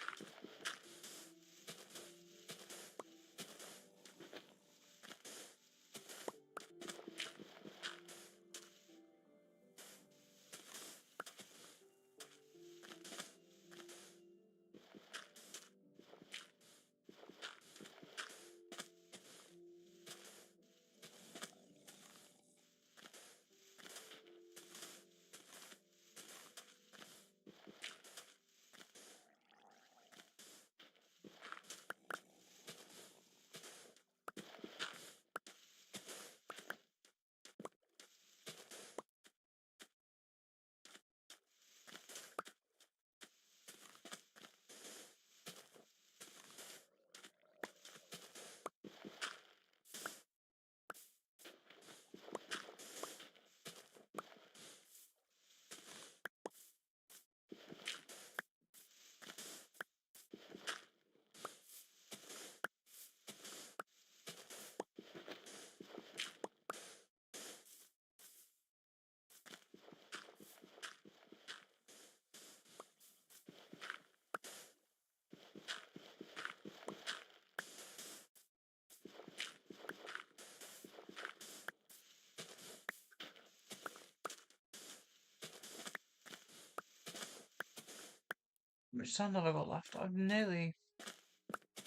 Which sand have I got left? I've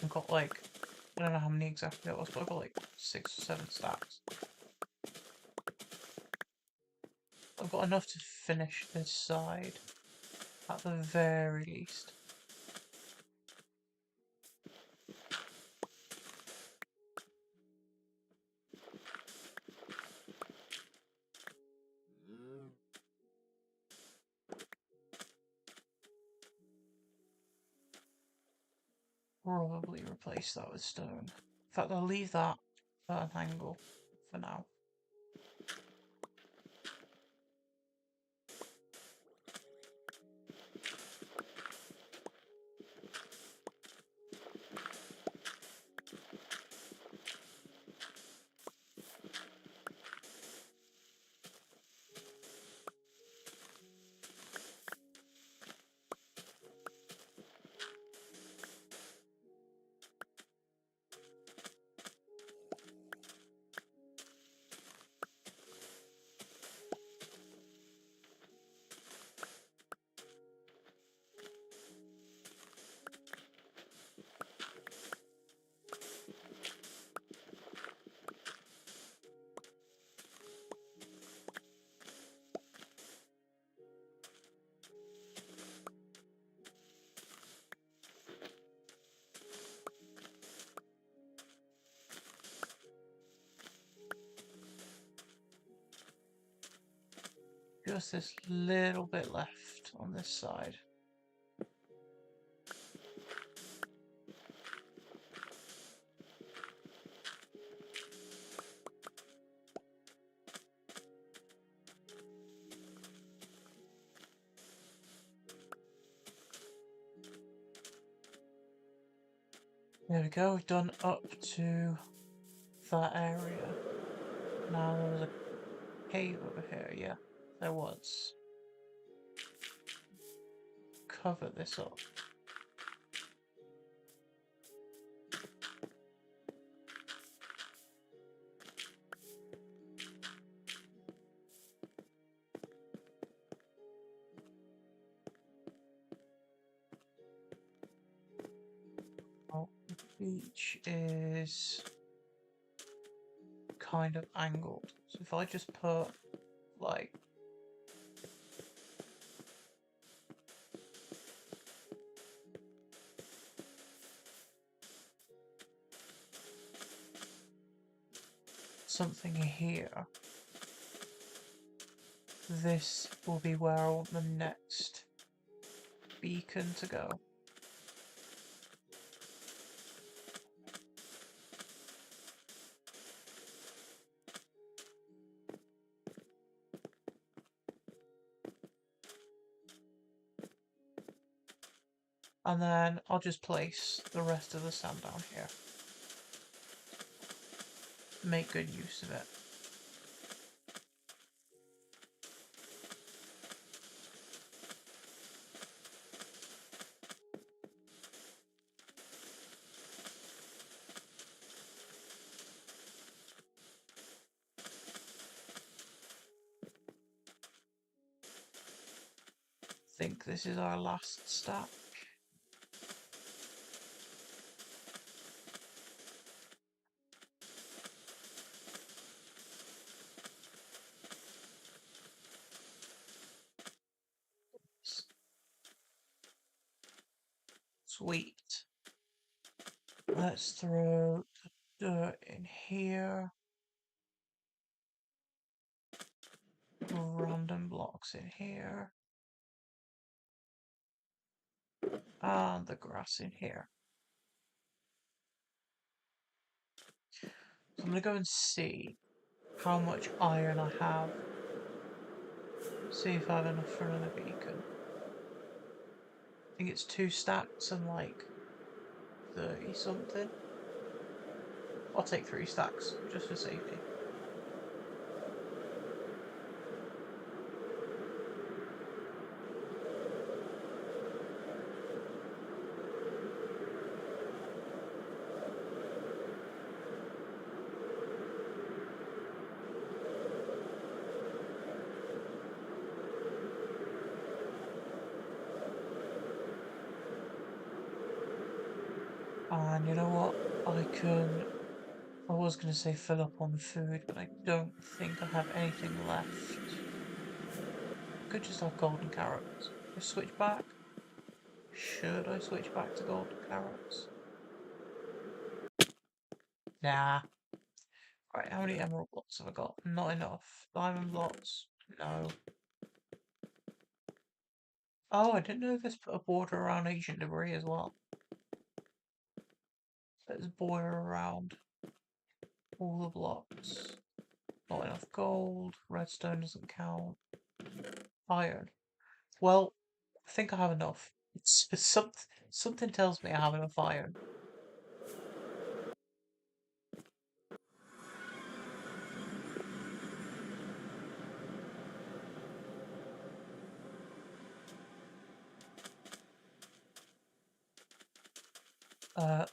got like, I don't know how many exactly it was, but I've got like 6 or 7 stacks. I've got enough to finish this side, at the very least. replace that with stone. In fact, I'll leave that at an angle for now. Just this little bit left on this side. There we go, we've done up to that area. Now there was a cave over here, yeah, there was. Cover this up. Oh, the beach is kind of angled. So if I just put like something here, this will be where I want the next beacon to go. And then I'll just place the rest of the sand down here. Make good use of it. I think this is our last stack. Sweet. Let's throw the dirt in here. Random blocks in here. And the grass in here. So I'm going to go and see how much iron I have. See if I have enough for another beacon. I think it's 2 stacks and like 30 something. I'll take 3 stacks just for safety. And you know what? I was going to say fill up on food, but I don't think I have anything left. I could just have golden carrots. Just switch back. Should I switch back to golden carrots? Nah. Right, how many emerald blocks have I got? Not enough. Diamond blocks? No. Oh, I didn't know this put a border around ancient debris as well. Let's boil around all the blocks. Not enough gold. Redstone doesn't count. Iron. Well, I think I have enough. Something tells me I have enough iron.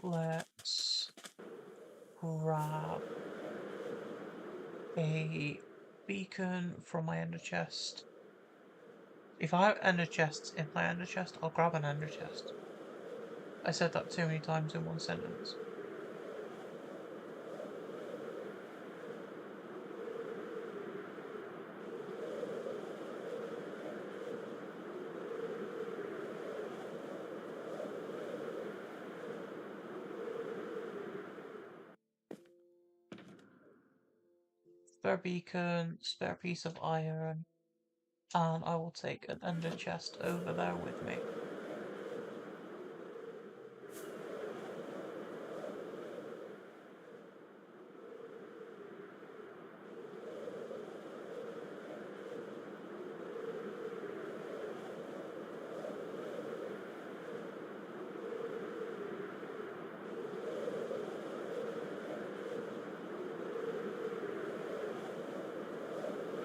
Let's grab a beacon from my ender chest. If I have ender chests in my ender chest, I'll grab an ender chest. I said that too many times in one sentence. Spare beacon, spare piece of iron, and I will take an ender chest over there with me.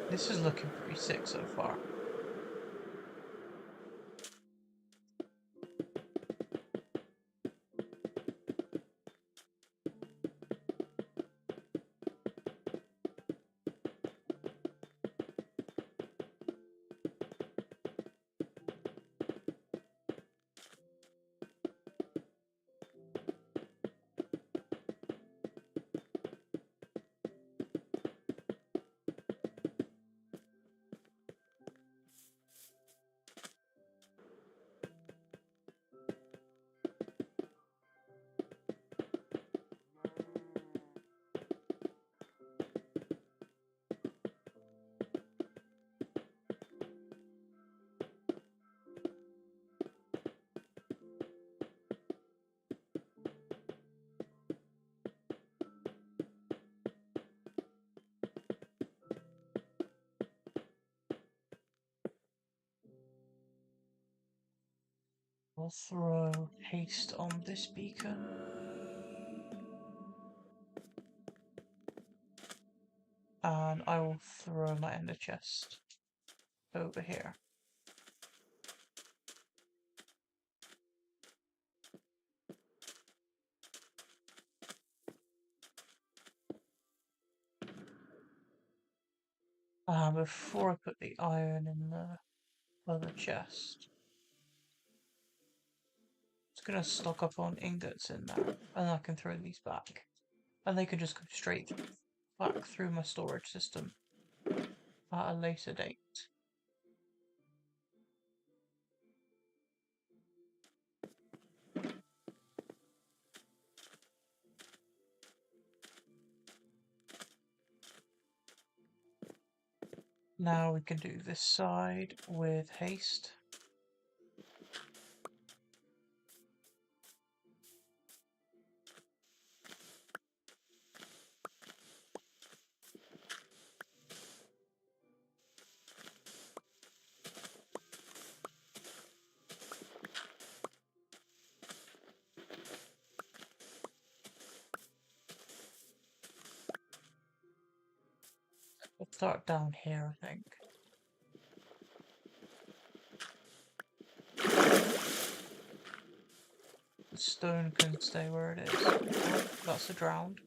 This is looking pretty sick so far. I'll throw haste on this beacon. And I will throw my ender chest over here. Before I put the iron in the other chest, just gonna stock up on ingots in there, and I can throw these back. And they can just go straight back through my storage system at a later date. Now we can do this side with haste. We'll start down here, I think. The stone can stay where it is. Oh, that's a drowned.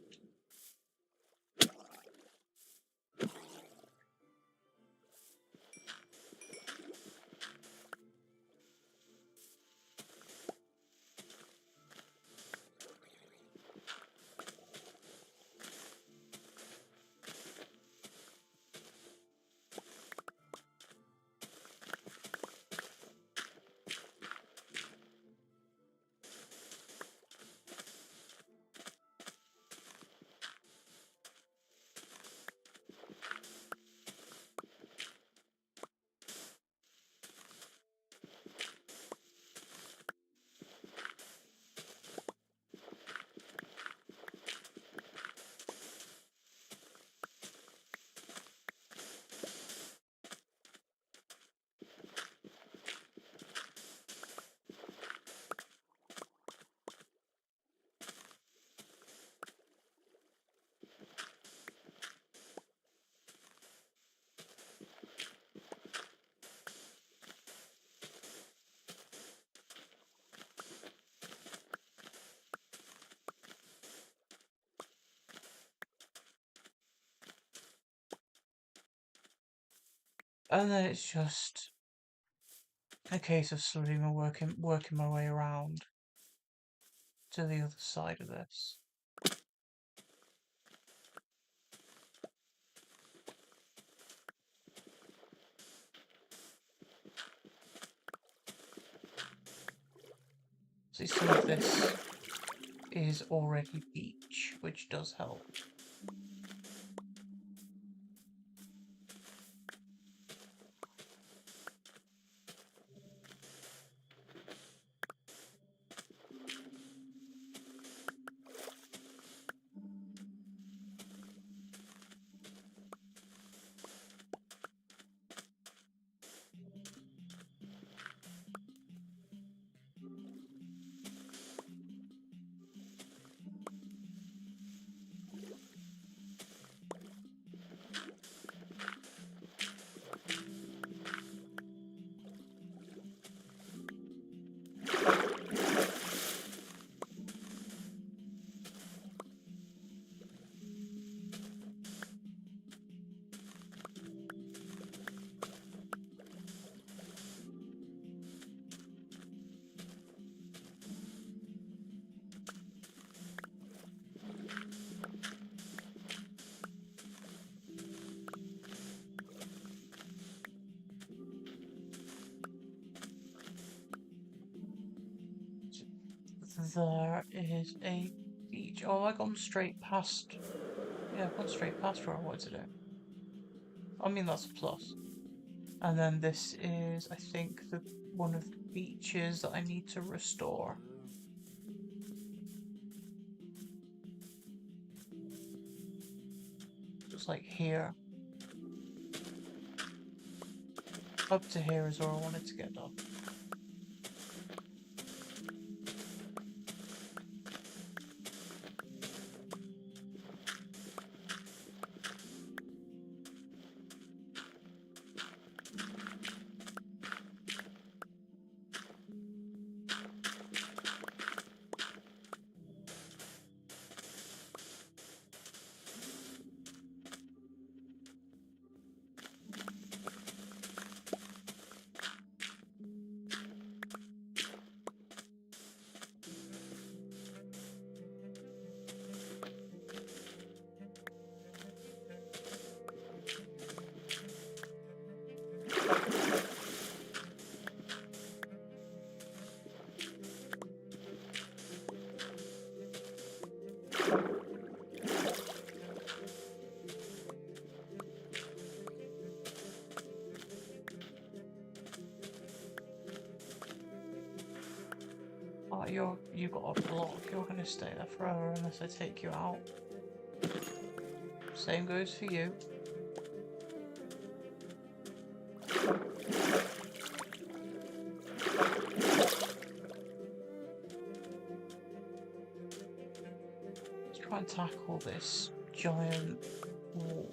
And then it's just a case of slowly working my way around to the other side of this. See, some of this is already beach, which does help. There is a beach. Oh, I gone straight past. Yeah, I've gone straight past where I wanted to do. I mean, that's a plus. And then this is, I think, the one of the beaches that I need to restore. Just like here. Up to here is where I wanted to get done. Oh, you got a block. You're gonna stay there forever unless I take you out. Same goes for you. Let's try and tackle this giant wall.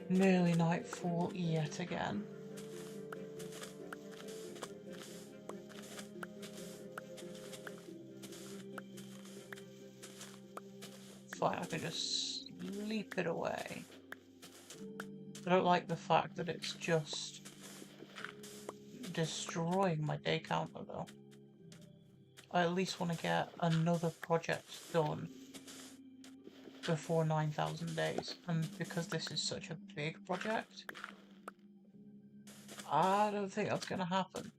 Nearly nightfall yet again. Fine, I can just sleep it away. I don't like the fact that it's just destroying my day counter though. I at least want to get another project done before 9,000 days, and because this is such a big project, I don't think that's going to happen.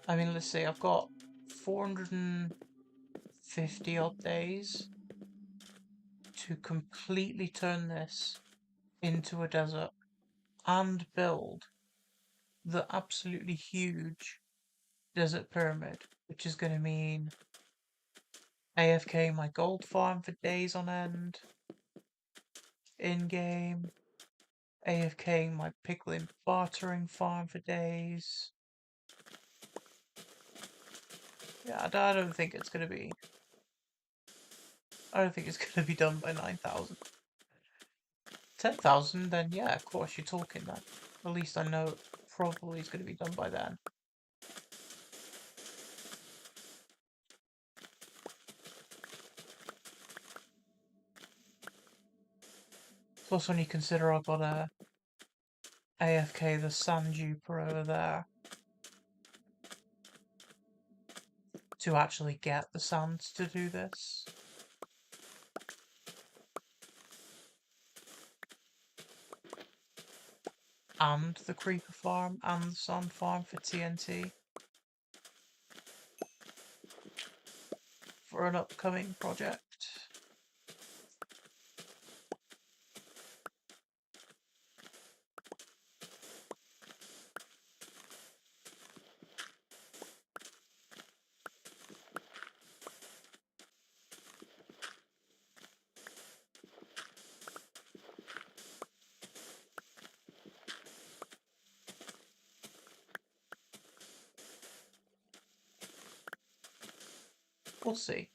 I mean, let's see, I've got 450 odd days to completely turn this into a desert and build the absolutely huge desert pyramid, which is going to mean AFK my gold farm for days on end, in-game, AFK my piglin bartering farm for days. Yeah, I don't think it's going to be... I don't think it's going to be done by 9,000. 10,000, then yeah, of course you're talking then. At least I know probably it's going to be done by then. Plus when you consider I've got a AFK the Sand Duper over there to actually get the sands to do this. And the creeper farm and the sand farm for TNT. For an upcoming project. We'll see.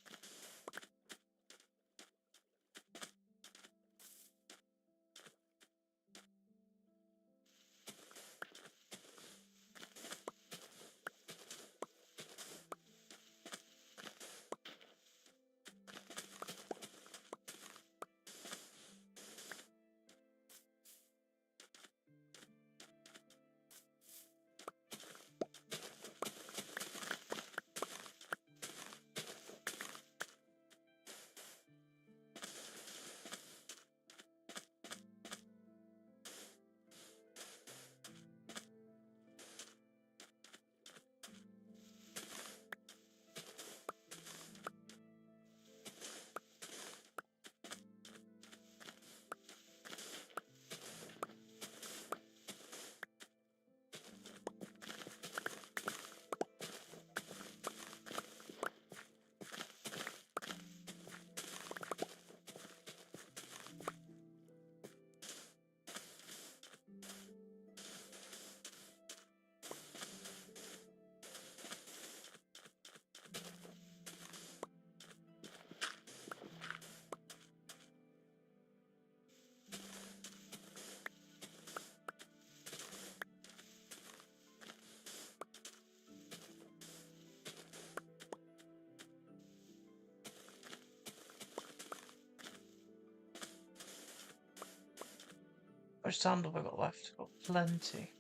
How much sand have I got left? Got plenty.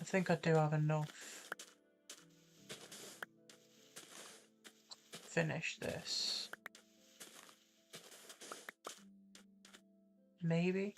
I think I do have enough. Finish this. Maybe?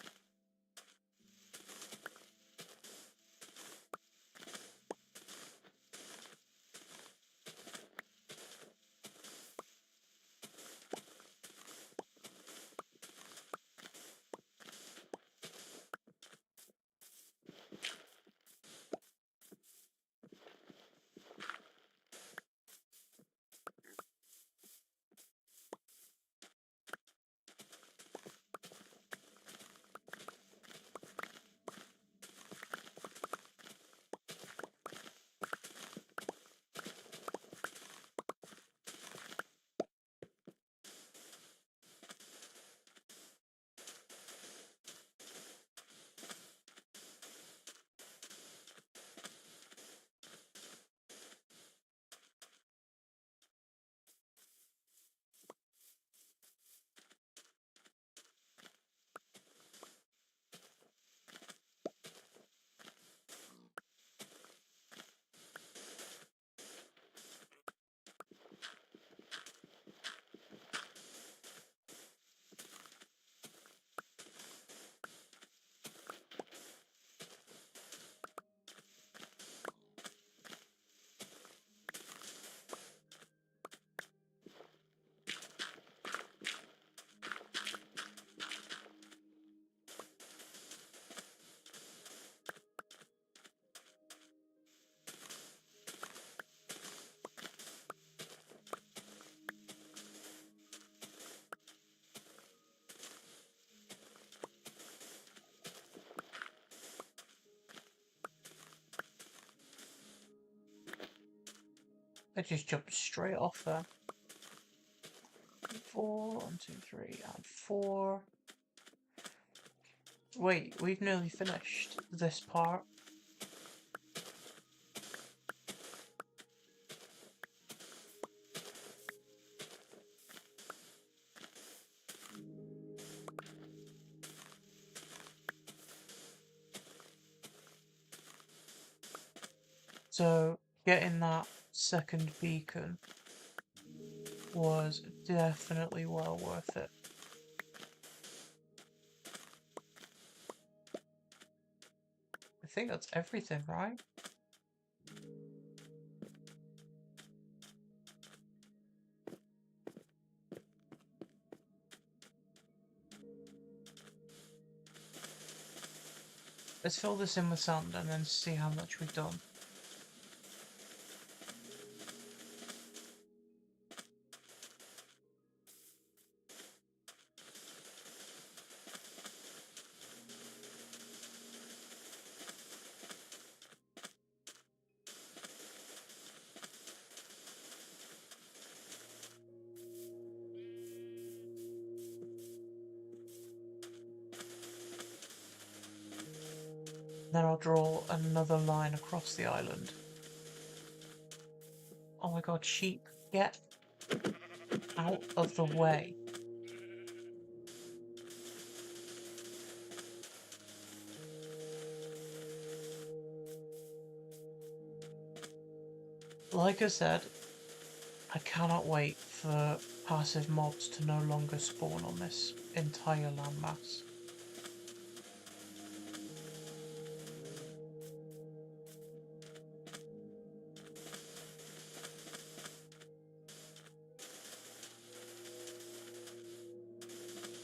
I just jumped straight off there. 4, 1, 2, 3, and 4. Wait, we've nearly finished this part. So, getting that second beacon was definitely well worth it. I think that's everything, right? Let's fill this in with sand and then see how much we've done. Then I'll draw another line across the island. Oh my god, sheep, get out of the way. Like I said, I cannot wait for passive mobs to no longer spawn on this entire landmass.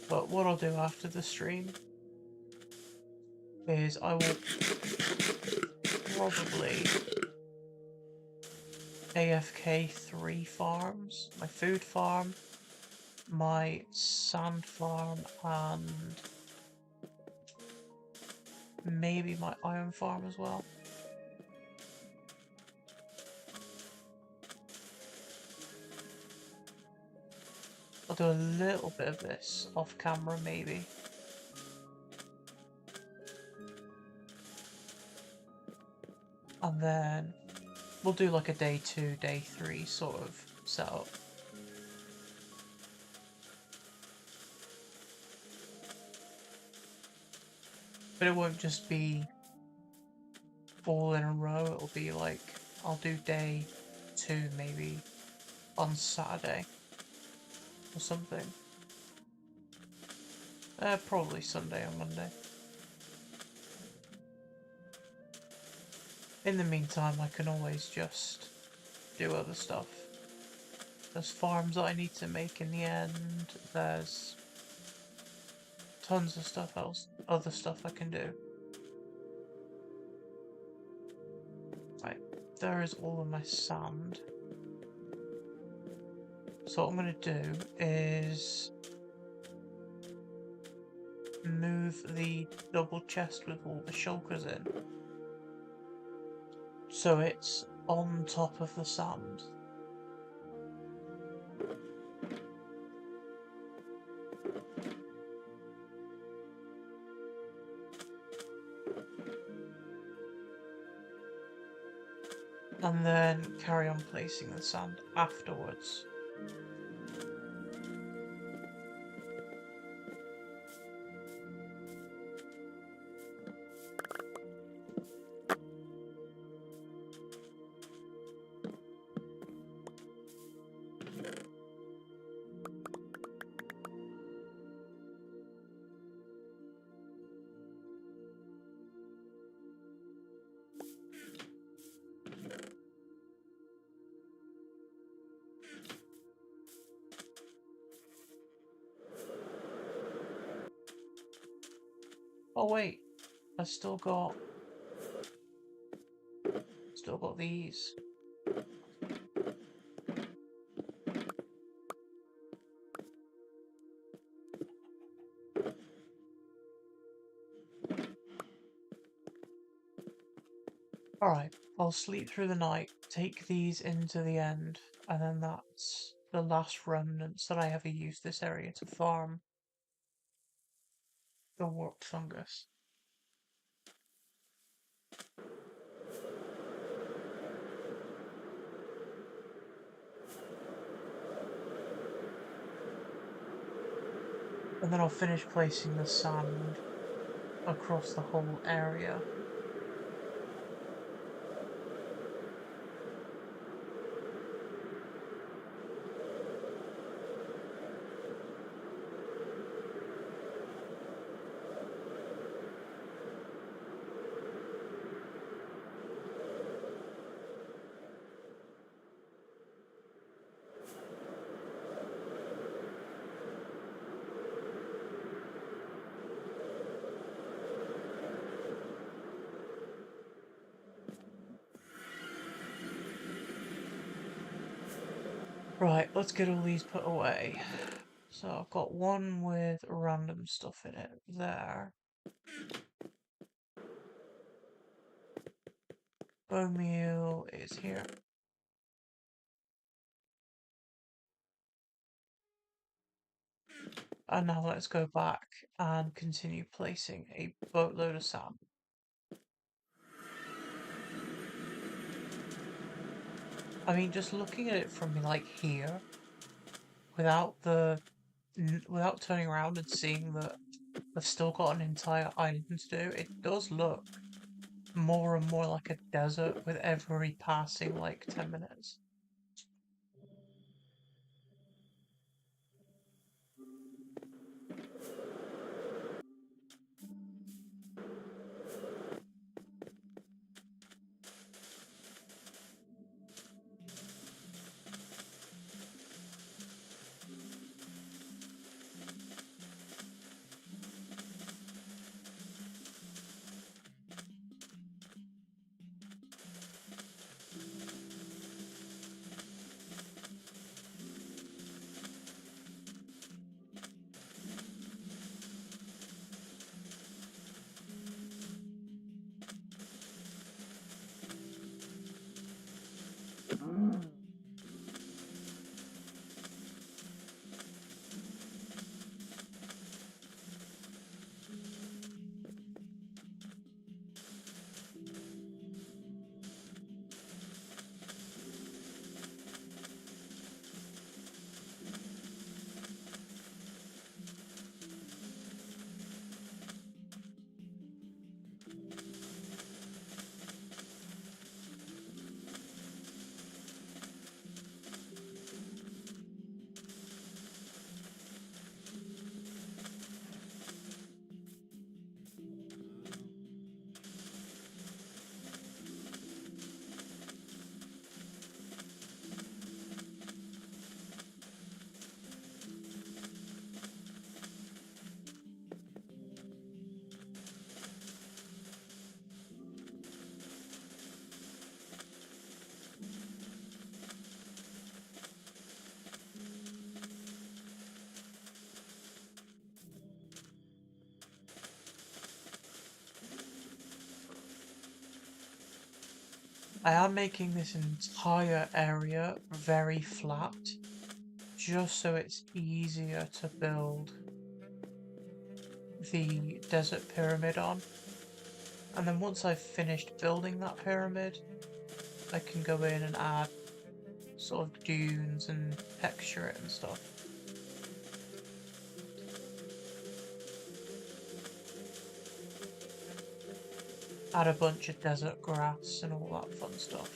But what I'll do after the stream is I will probably AFK 3 farms. My food farm, my sand farm, and maybe my iron farm as well. I'll do a little bit of this off camera maybe. And then we'll do like a day 2, day 3 sort of setup. But it won't just be all in a row, it'll be like, I'll do day 2 maybe on Saturday or something. Probably Sunday or Monday. In the meantime, I can always just do other stuff. There's farms that I need to make in the end, there's tons of stuff else, other stuff I can do. Right, there is all of my sand. So what I'm going to do is move the double chest with all the shulkers in, so it's on top of the sand. And then carry on placing the sand afterwards. Oh wait, I've still got these. Alright, I'll sleep through the night, take these into the end, and then that's the last remnants that I ever used this area to farm the warped fungus. And then I'll finish placing the sand across the whole area. Right, let's get all these put away. So I've got one with random stuff in it there. Bone meal is here. And now let's go back and continue placing a boatload of sand. I mean, just looking at it from like here, without without turning around and seeing that they've still got an entire island to do, it does look more and more like a desert with every passing like 10 minutes. I am making this entire area very flat, just so it's easier to build the desert pyramid on. And then once I've finished building that pyramid, I can go in and add sort of dunes and texture it and stuff. Add a bunch of desert grass and all that fun stuff.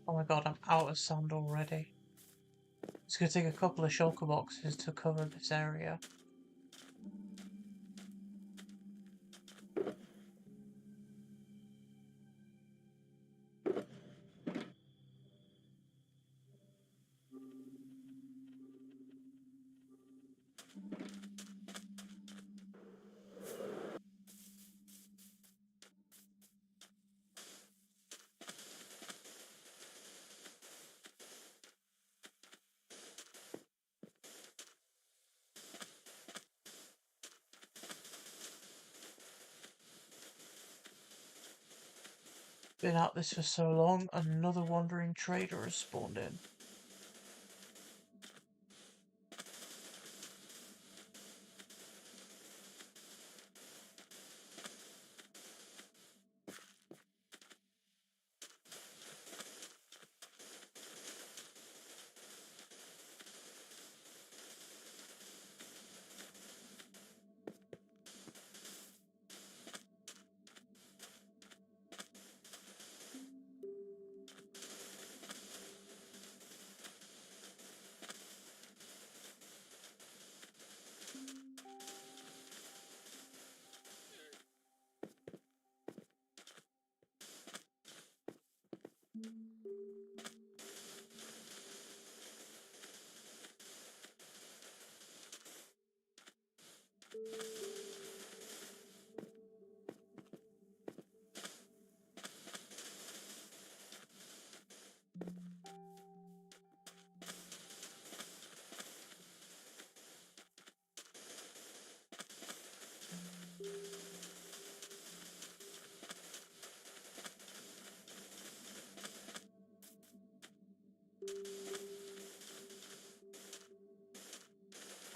Oh my god, I'm out of sand already. It's gonna take a couple of shulker boxes to cover this area. Been at this for so long, another wandering trader has spawned in.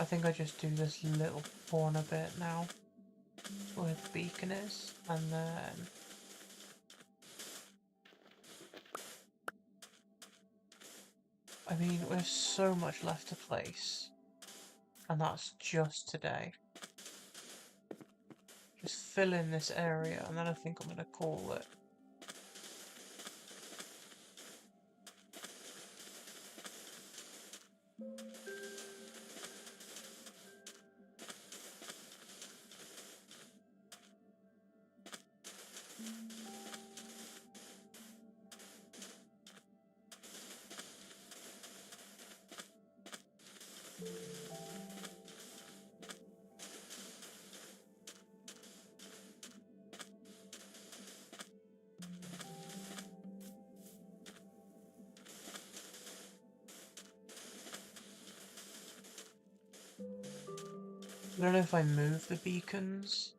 I think I just do this little corner bit now, where the beacon is, and then... I mean, there's so much left to place, and that's just today. Just fill in this area, and then I think I'm going to call it. I don't know if I move the beacons,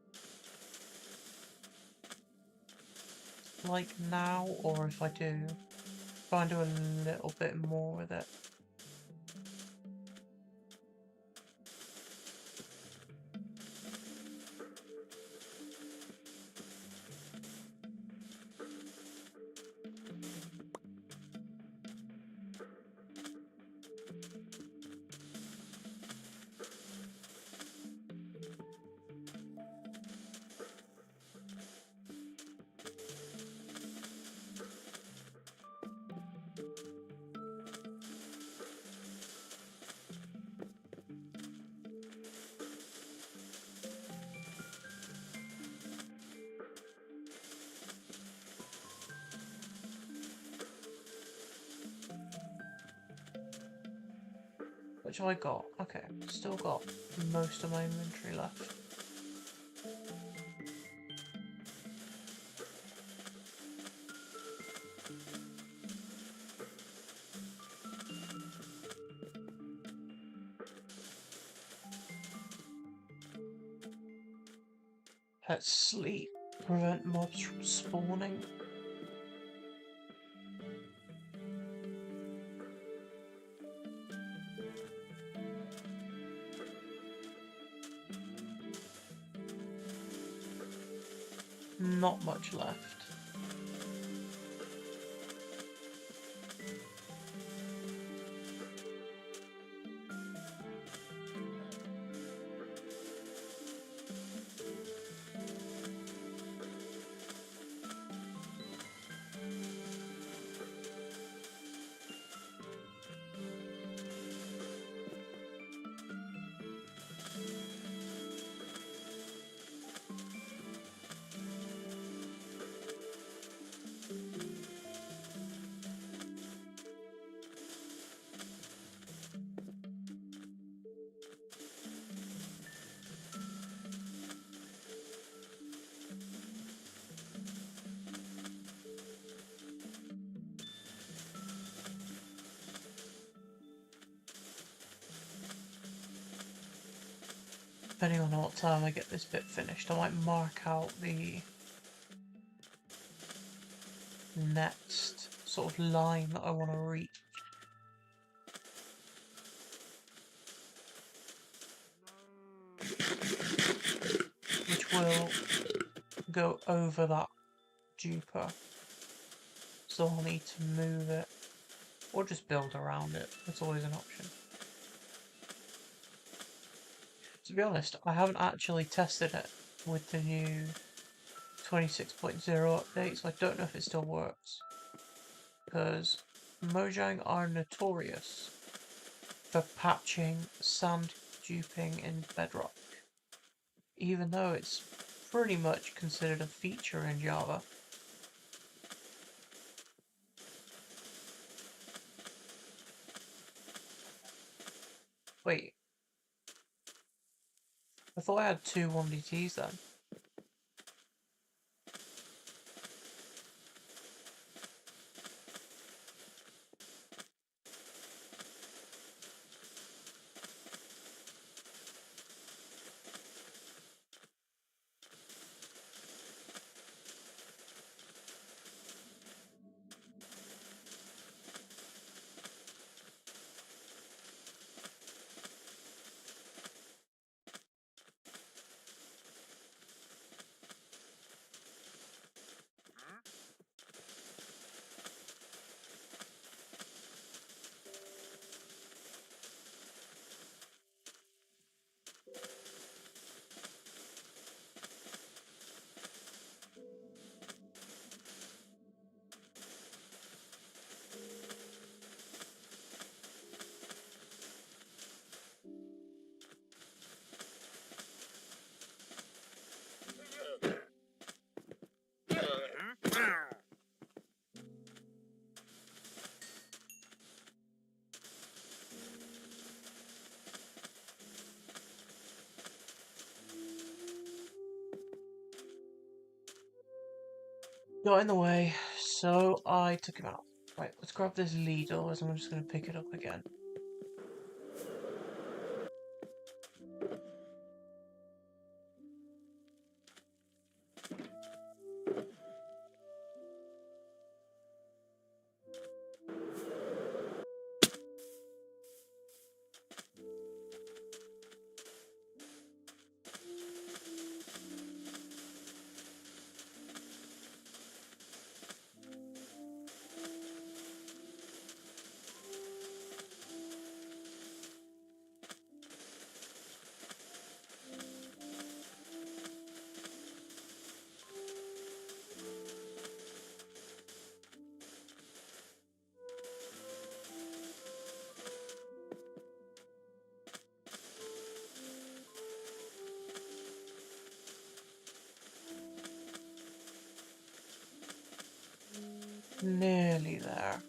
like now, or if I do, try and do a little bit more with it. Which I got. Okay, still got most of my inventory left. Let's sleep. Prevent mobs from spawning. Not much left. depending on what time I get this bit finished, I might mark out the next sort of line that I want to reach. Which will go over that duper. So I'll need to move it, or just build around it. That's always an option. To be honest, I haven't actually tested it with the new 26.0 update, so I don't know if it still works. Because Mojang are notorious for patching sand duping in Bedrock, even though it's pretty much considered a feature in Java. Wait, I thought I had two 1DTs then. Got in the way, so I took him out. Right, let's grab this Lidl as I'm just going to pick it up again. Nearly there.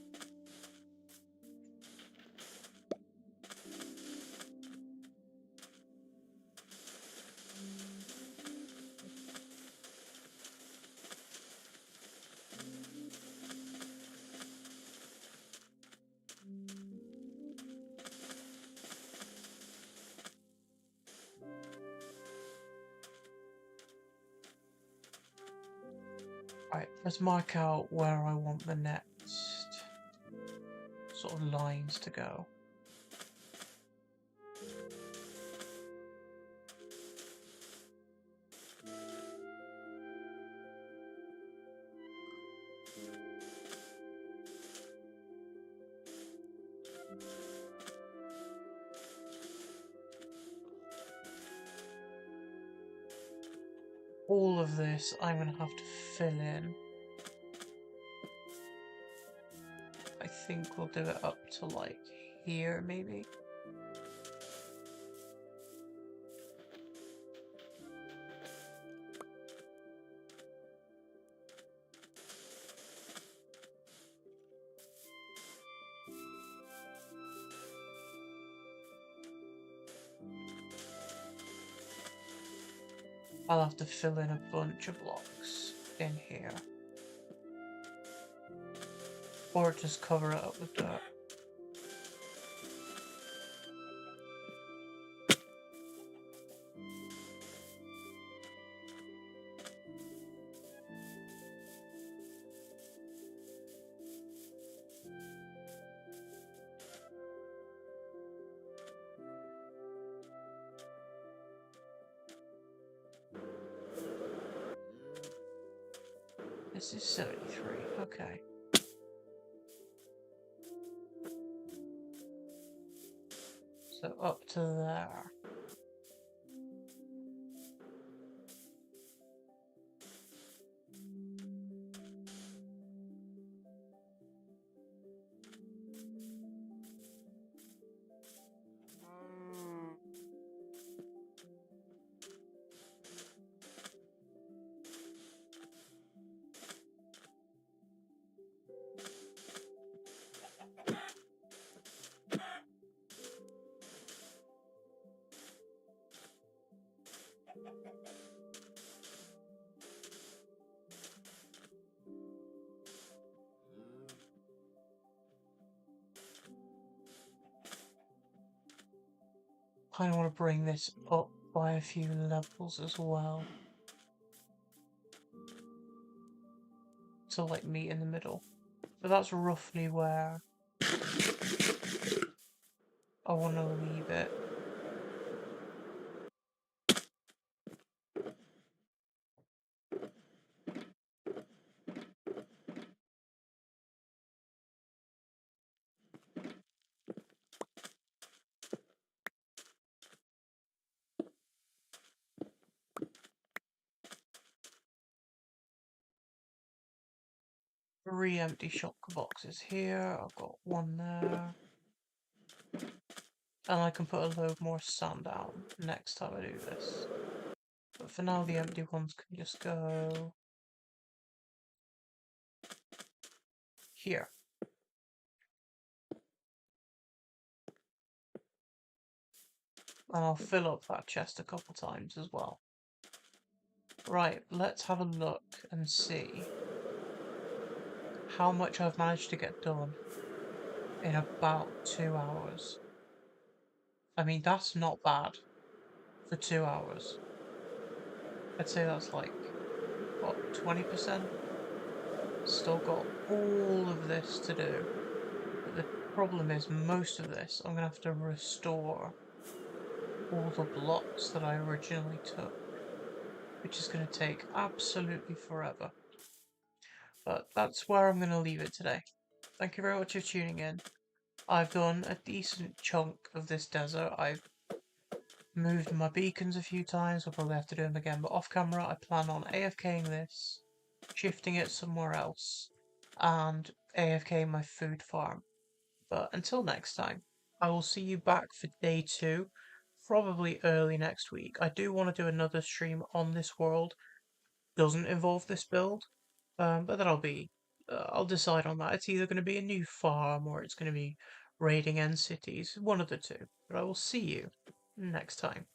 Right, let's mark out where I want the next sort of lines to go. All of this I'm going to have to fill in. I think we'll do it up to like here maybe. I'll have to fill in a bunch of blocks in here. Or just cover it up with dirt. This is 73, okay. So up to there. Kind of want to bring this up by a few levels as well. So like meet in the middle. So that's roughly where I want to leave it. Three empty shotgun boxes here. I've got one there. And I can put a load more sand down next time I do this. But for now, the empty ones can just go here. And I'll fill up that chest a couple times as well. Right, let's have a look and see how much I've managed to get done in about 2 hours. I mean, that's not bad for 2 hours. I'd say that's like, what, 20%? Still got all of this to do. But the problem is, most of this I'm going to have to restore all the blocks that I originally took, which is going to take absolutely forever. But that's where I'm going to leave it today. Thank you very much for tuning in. I've done a decent chunk of this desert. I've moved my beacons a few times. I'll probably have to do them again, but off camera I plan on AFKing this, shifting it somewhere else, and AFKing my food farm. But until next time, I will see you back for day 2, probably early next week. I do want to do another stream on this world. Doesn't involve this build, but then I'll decide on that. It's either going to be a new farm or it's going to be raiding end cities, one of the two. But I will see you next time.